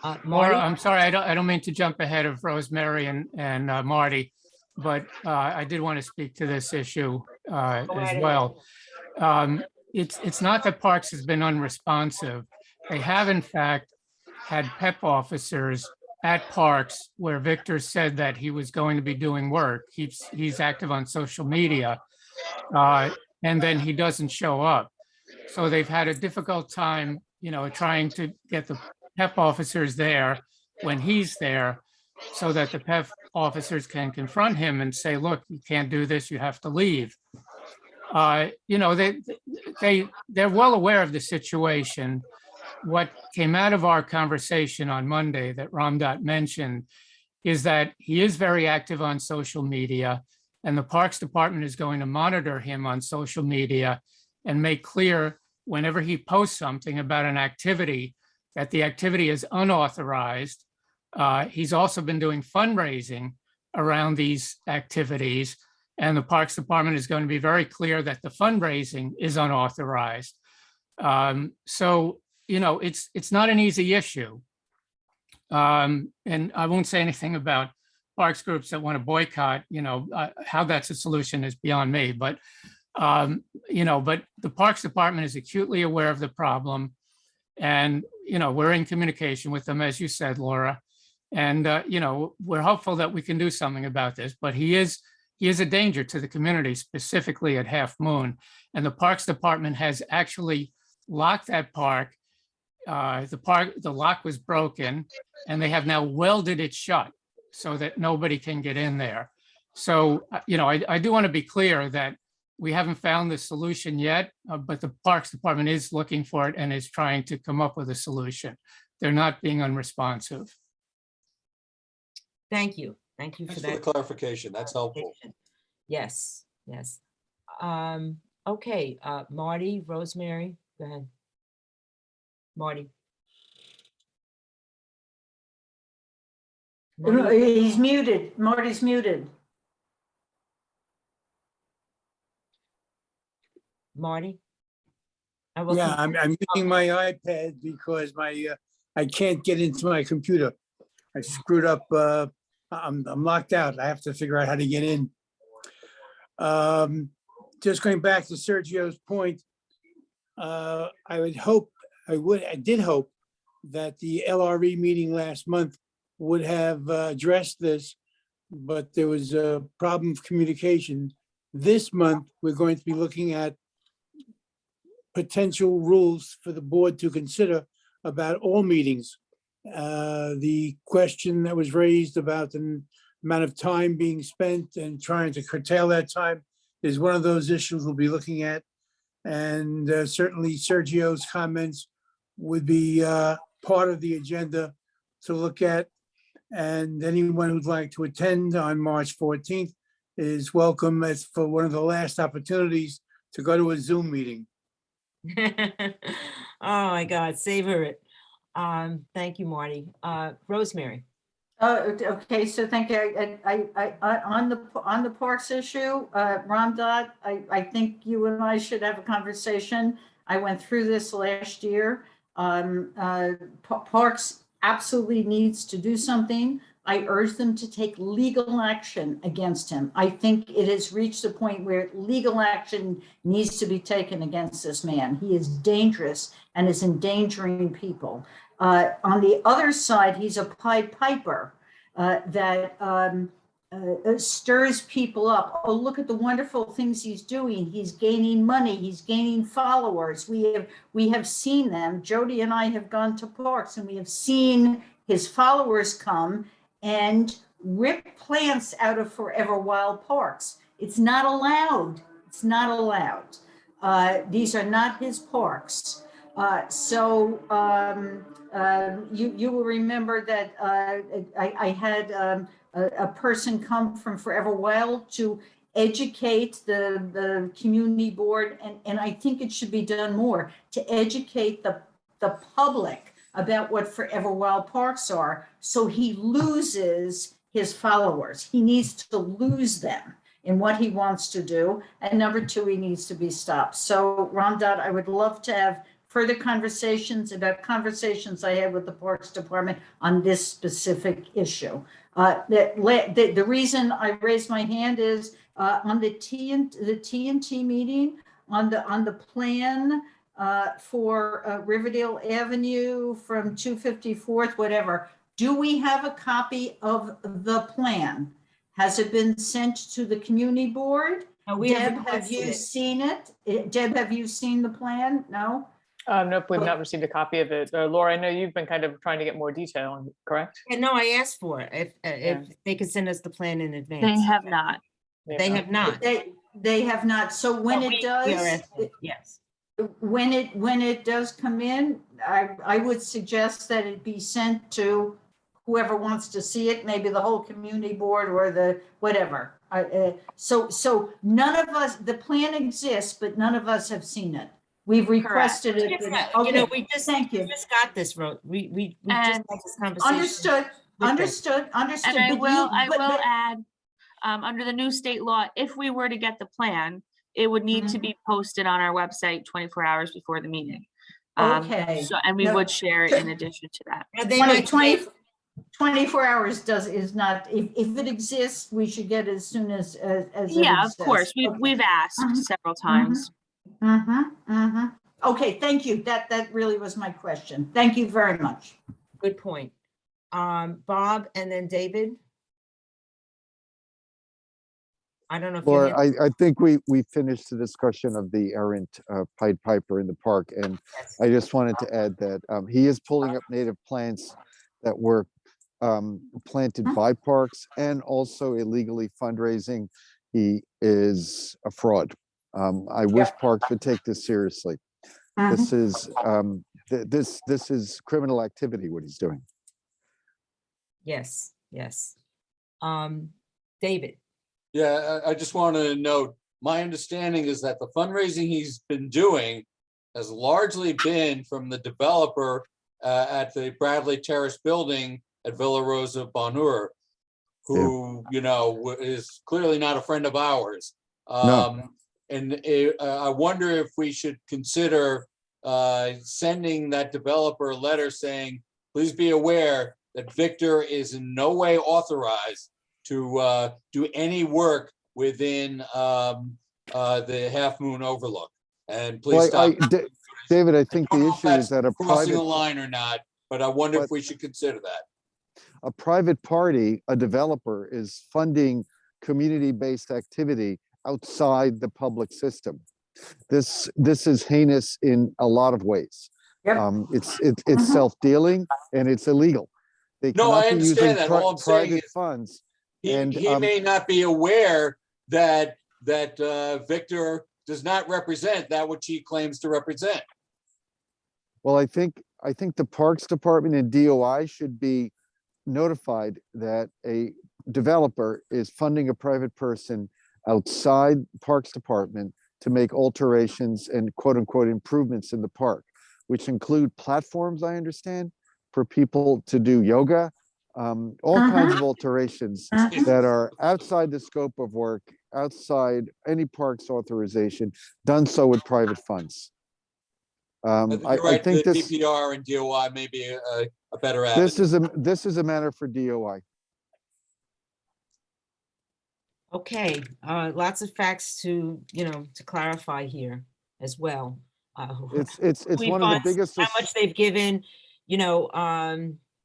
Laura, Marty? I'm sorry, I don't mean to jump ahead of Rosemary and Marty, but I did want to speak to this issue as well. It's not that Parks has been unresponsive. They have, in fact, had PEP officers at Parks where Victor said that he was going to be doing work. He's active on social media, and then he doesn't show up. So they've had a difficult time, trying to get the PEP officers there when he's there, so that the PEP officers can confront him and say, look, you can't do this, you have to leave. They're well aware of the situation. What came out of our conversation on Monday that Ramdat mentioned is that he is very active on social media, and the Parks Department is going to monitor him on social media and make clear whenever he posts something about an activity that the activity is unauthorized. He's also been doing fundraising around these activities, and the Parks Department is going to be very clear that the fundraising is unauthorized. So, it's not an easy issue. And I won't say anything about parks groups that want to boycott, how that's a solution is beyond me, but but the Parks Department is acutely aware of the problem. And, we're in communication with them, as you said, Laura. And, we're hopeful that we can do something about this, but he is a danger to the community, specifically at Half Moon. And the Parks Department has actually locked that park. The lock was broken, and they have now welded it shut so that nobody can get in there. So, I do want to be clear that we haven't found the solution yet, but the Parks Department is looking for it and is trying to come up with a solution. They're not being unresponsive. Thank you for Thanks for that the clarification. That's helpful. Yes. Okay, Marty, Rosemary, go ahead. Marty. He's muted. Marty's muted. Marty? I will Yeah, confirm. I'm using my iPad because I can't get into my computer. I screwed up, I'm locked out. I have to figure out how to get in. Just going back to Sergio's point, I did hope that the LRE meeting last month would have addressed this, but there was a problem of communication. This month, we're going to be looking at potential rules for the board to consider about all meetings. The question that was raised about the amount of time being spent and trying to curtail that time is one of those issues we'll be looking at. And certainly Sergio's comments would be part of the agenda to look at. And anyone who'd like to attend on March 14th is welcome as for one of the last opportunities to go to a Zoom meeting. Oh my God, savor it. Thank you, Marty. Rosemary. Okay, so thank you. On the parks issue, Ramdot, I think you and I should have a conversation. I went through this last year. Parks absolutely needs to do something. I urge them to take legal action against him. I think it has reached a point where legal action needs to be taken against this man. He is dangerous and is endangering people. On the other side, he's a Pied Piper that stirs people up. Oh, look at the wonderful things he's doing. He's gaining money. He's gaining followers. We have seen them. Jody and I have gone to parks and we have seen his followers come and rip plants out of forever wild parks. It's not allowed. It's not allowed. These are not his parks. You will remember that I had a person come from Forever Wild to educate the community board, and I think it should be done more to educate the public about what Forever Wild parks are, so he loses his followers. He needs to lose them in what he wants to do. And number two, he needs to be stopped. So Ramdot, I would love to have further conversations about conversations I had with the Parks Department on this specific issue. The reason I raised my hand is on the TNT meeting, on the plan for Riverdale Avenue from 254th, whatever. Do we have a copy of the plan? Has it been sent to the community board? No, we Deb, haven't have you requested it. seen it? Deb, have you seen the plan? No? Nope, we've not received a copy of it. Laura, I know you've been kind of trying to get more detail, correct? Yeah, no, I asked for it. If they could send us the plan in advance. They have not. They have not. They have not. So when No, it we are does, asking, yes. when it does come in, I would suggest that it be sent to whoever wants to see it, maybe the whole community board or the whatever. So none of us, the plan exists, but none of us have seen it. We've requested it. Yeah, but- you know, okay, we just got this, we just had this conversation. Understood. And I but will but- add, under the new state law, if we were to get the plan, it would need to be posted on our website 24 hours before the meeting. Okay. And we No, would share it in addition to that. They might 24 hours is not, if it exists, we should get it as soon as it Yeah, of exists. course. We've asked several times. Okay, thank you. That really was my question. Thank you very much. Good point. Bob and then David. I don't know if Laura, you're. I think we finished the discussion of the errant Pied Piper in the park, and I just wanted to add that he is pulling up native plants that were planted by parks and also illegally fundraising. He is a fraud. I wish parks would take this seriously. This is this is criminal activity, what he's doing. Yes. David. Yeah, I just want to note, my understanding is that the fundraising he's been doing has largely been from the developer at the Bradley Terrace building at Villa Rosa Bonheur, who, you know, is clearly not a friend of ours. No. And I wonder if we should consider sending that developer a letter saying, please be aware that Victor is in no way authorized to do any work within the Half Moon Overlook. And please stop David, I think don't the know if issue that's is that a crossing a private, line or not, but I wonder if But- we should consider that. a private party, a developer is funding community-based activity outside the public system. This is heinous in a lot of ways. Yep. It's self-dealing and it's illegal. They No, I cannot be using understand that. All I'm saying private is funds. He And, may not be aware that Victor does not represent that which he claims to represent. Well, I think the Parks Department and DOI should be notified that a developer is funding a private person outside Parks Department to make alterations and quote unquote improvements in the park, which include platforms, I understand, for people to do yoga, all kinds of alterations that are outside the scope of work, outside any park's authorization, done so with private funds. I think you're right. The DPR and DOI may be a better avenue. This is a matter for DOI. Okay, lots of facts to clarify here as well. It's we one of the funds, biggest. how much they've given,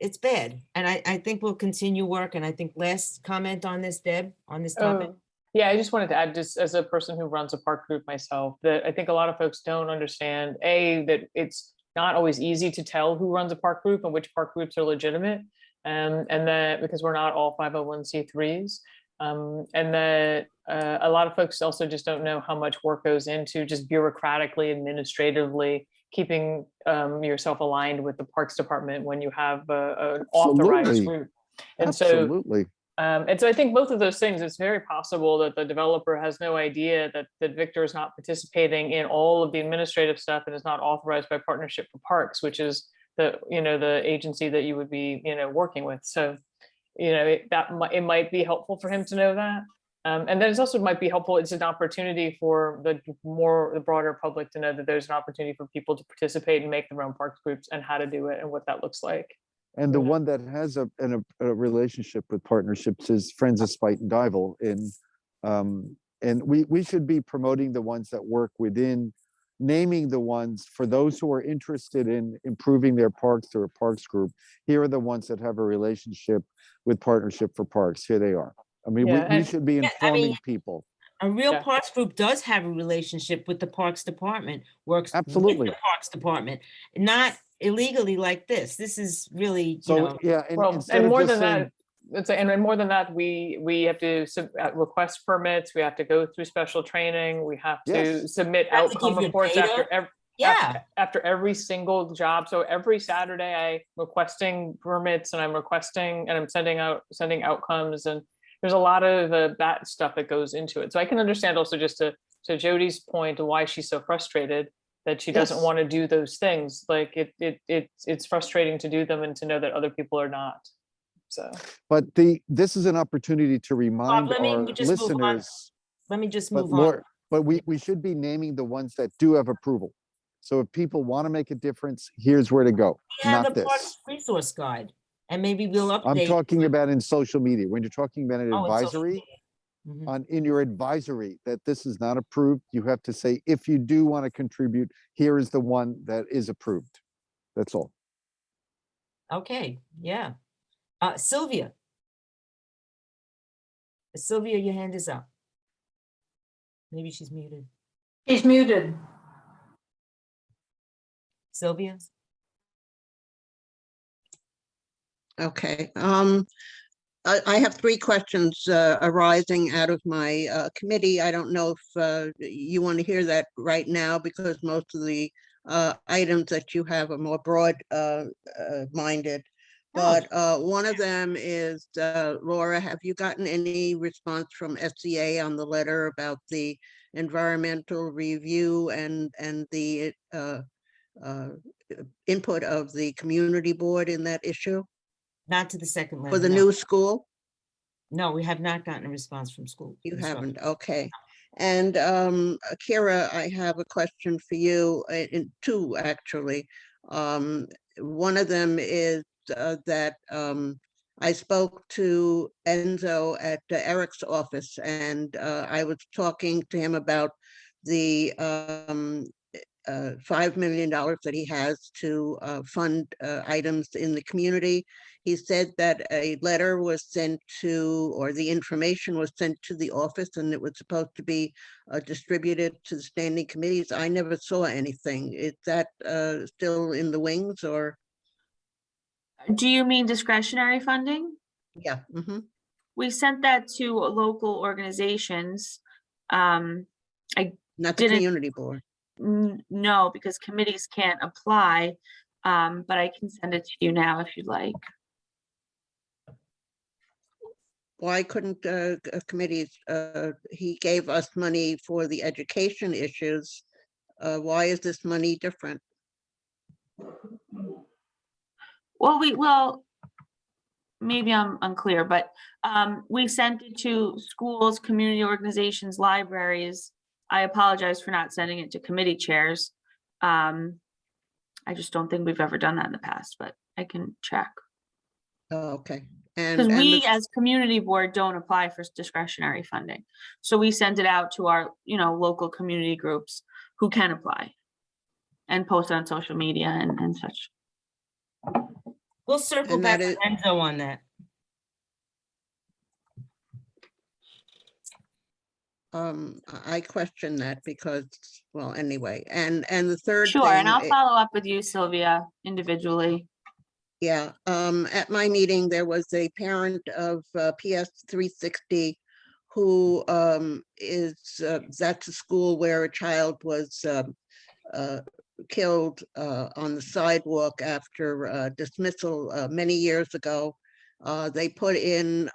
it's bad. And I think we'll continue work. And I think last comment on this, Deb, on this topic. Yeah, I just wanted to add, just as a person who runs a park group myself, that I think a lot of folks don't understand, that it's not always easy to tell who runs a park group and which park groups are legitimate. And that because we're not all 501c3s. And that a lot of folks also just don't know how much work goes into just bureaucratically, administratively, keeping yourself aligned with the Parks Department when you have an authorized group. And Absolutely. And so I think both of those things, it's very possible that the developer has no idea that Victor is not participating in all of the administrative stuff and is not authorized by Partnership for Parks, which is the agency that you would be, working with. So, it might be helpful for him to know that. And then it also might be helpful. It's an opportunity for the broader public to know that there's an opportunity for people to participate and make their own parks groups and how to do it and what that looks like. And the one that has a relationship with partnerships is Friends of Spite and Dival. And we should be promoting the ones that work within, naming the ones for those who are interested in improving their parks through a parks group. Here are the ones that have a relationship with Partnership for Parks. Here they are. I mean, we should be informing people. A real parks group does have a relationship with the Parks Department, works with the Parks Department, not illegally like this. This is really, yeah. And more than that, and more than that, we have to request permits. We have to go through special training. We have to submit outcome reports after every single job. So every Saturday, I'm requesting permits and I'm sending outcomes, and there's a lot of that stuff that goes into it. So I can understand also, just to Jody's point, why she's so frustrated that she doesn't want to do those things. Like it's frustrating to do them and to know that other people are not. So, but this is an opportunity to remind our listeners. Let me just move on. But we should be naming the ones that do have approval. So if people want to make a difference, here's where to go. We have not the this. Parks Resource Guide, and maybe we'll update. I'm talking about in social media. When you're talking about an advisory, in your advisory that this is not approved, you have to say, if you do want to contribute, here is the one that is approved. That's all. Okay, yeah. Sylvia, your hand is up. Maybe she's muted. She's muted. Sylvia? Okay. I have three questions arising out of my committee. I don't know if you want to hear that right now, because most of the items that you have are more broad minded. But one of them is, Laura, have you gotten any response from SCA on the letter about the environmental review and the input of the community board in that issue? Not to the second letter. For the new school? No, we have not gotten a response from school. You haven't, okay. And Kira, I have a question for you, two actually. One of them is that I spoke to Enzo at Eric's office, and I was talking to him about the $5 million that he has to fund items in the community. He said that a letter was sent to, or the information was sent to the office, and it was supposed to be distributed to the standing committees. I never saw anything. Is that still in the wings, or? Do you mean discretionary funding? Yeah. We sent that to local organizations. I Not the didn't. community board. No, because committees can't apply, but I can send it to you now if you'd like. Why couldn't committees, he gave us money for the education issues. Why is this money different? Well, maybe I'm unclear, but we sent it to schools, community organizations, libraries. I apologize for not sending it to committee chairs. I just don't think we've ever done that in the past, but I can check. Oh, okay. Because we as community board don't apply for discretionary funding. So we send it out to our, local community groups who can apply and post on social media and such. We'll circle back with Enzo on that. I question that because, well, anyway, and the third Sure, thing, and I'll follow up with you, Sylvia, individually. Yeah, at my meeting, there was a parent of PS 360 who is, that's a school where a child was killed on the sidewalk after dismissal many years ago. They put in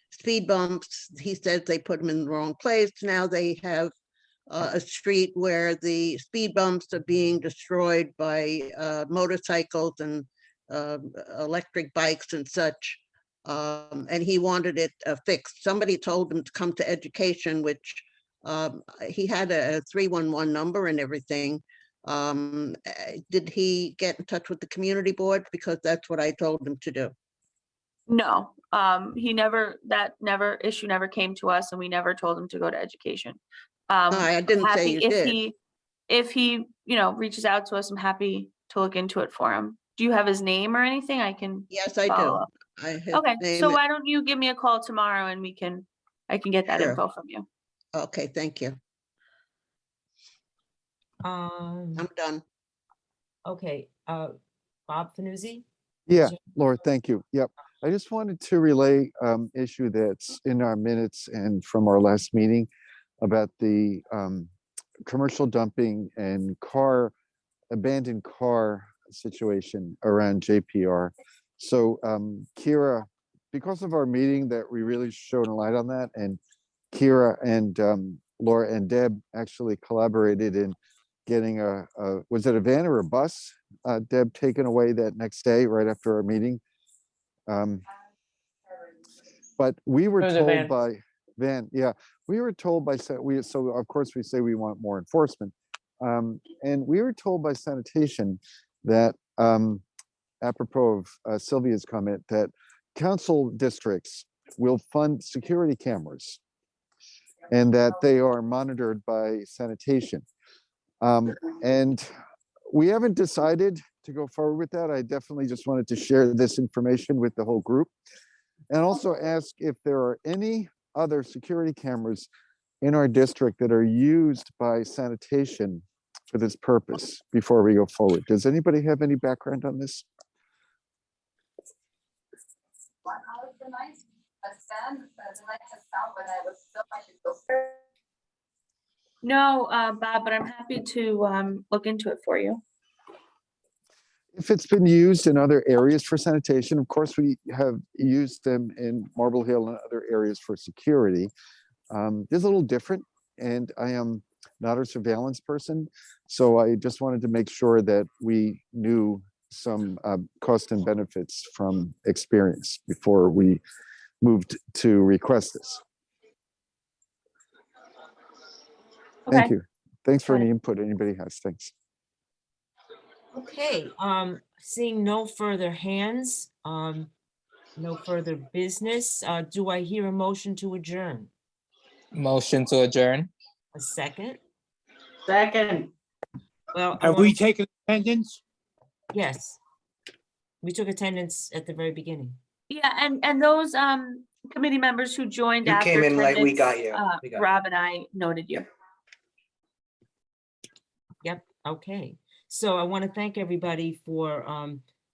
speed bumps. He says they put them in the wrong place. Now they have a street where the speed bumps are being destroyed by motorcycles and electric bikes and such. And he wanted it fixed. Somebody told him to come to education, which he had a 311 number and everything. Did he get in touch with the community board? Because that's what I told him to do. No, that issue never came to us, and we never told him to go to education. I didn't say you did. If he, reaches out to us, I'm happy to look into it for him. Do you have his name or anything? I can. Yes, I do. Okay, so why don't you give me a call tomorrow and I can get that info from you. Okay, thank you. I'm done. Okay, Bob Fanuzzi? Yeah, Laura, thank you. Yep. I just wanted to relay issue that's in our minutes and from our last meeting about the commercial dumping and abandoned car situation around JPR. So Kira, because of our meeting that we really shone a light on that, and Kira and Laura and Deb actually collaborated in getting was it a van or a bus, Deb, taken away that next day right after our meeting? But we were told by van, yeah, we were told by, so of course we say we want more enforcement. And we were told by sanitation that, apropos of Sylvia's comment, that council districts will fund security cameras and that they are monitored by sanitation. And we haven't decided to go forward with that. I definitely just wanted to share this information with the whole group and also ask if there are any other security cameras in our district that are used by sanitation for this purpose before we go forward. Does anybody have any background on this? No, Bob, but I'm happy to look into it for you. If it's been used in other areas for sanitation, of course, we have used them in Marble Hill and other areas for security. It's a little different, and I am not a surveillance person, so I just wanted to make sure that we knew some cost and benefits from experience before we moved to request this. Thank Okay. you. Thanks for Got it. any input anybody has. Thanks. Okay, seeing no further hands, no further business, do I hear a motion to adjourn? Motion to adjourn. A second? Second, Well, I Have want we to, taken attendance? yes. We took attendance at the very beginning. Yeah, and those committee members who joined You after came in late, we attendance, got you. We got you. Rob and I noted you. Yep, okay. So I want to thank everybody for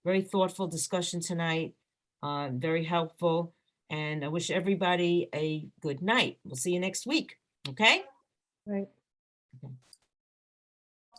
very thoughtful discussion tonight, very helpful, and I wish everybody a good night. We'll see you next week, okay? Right.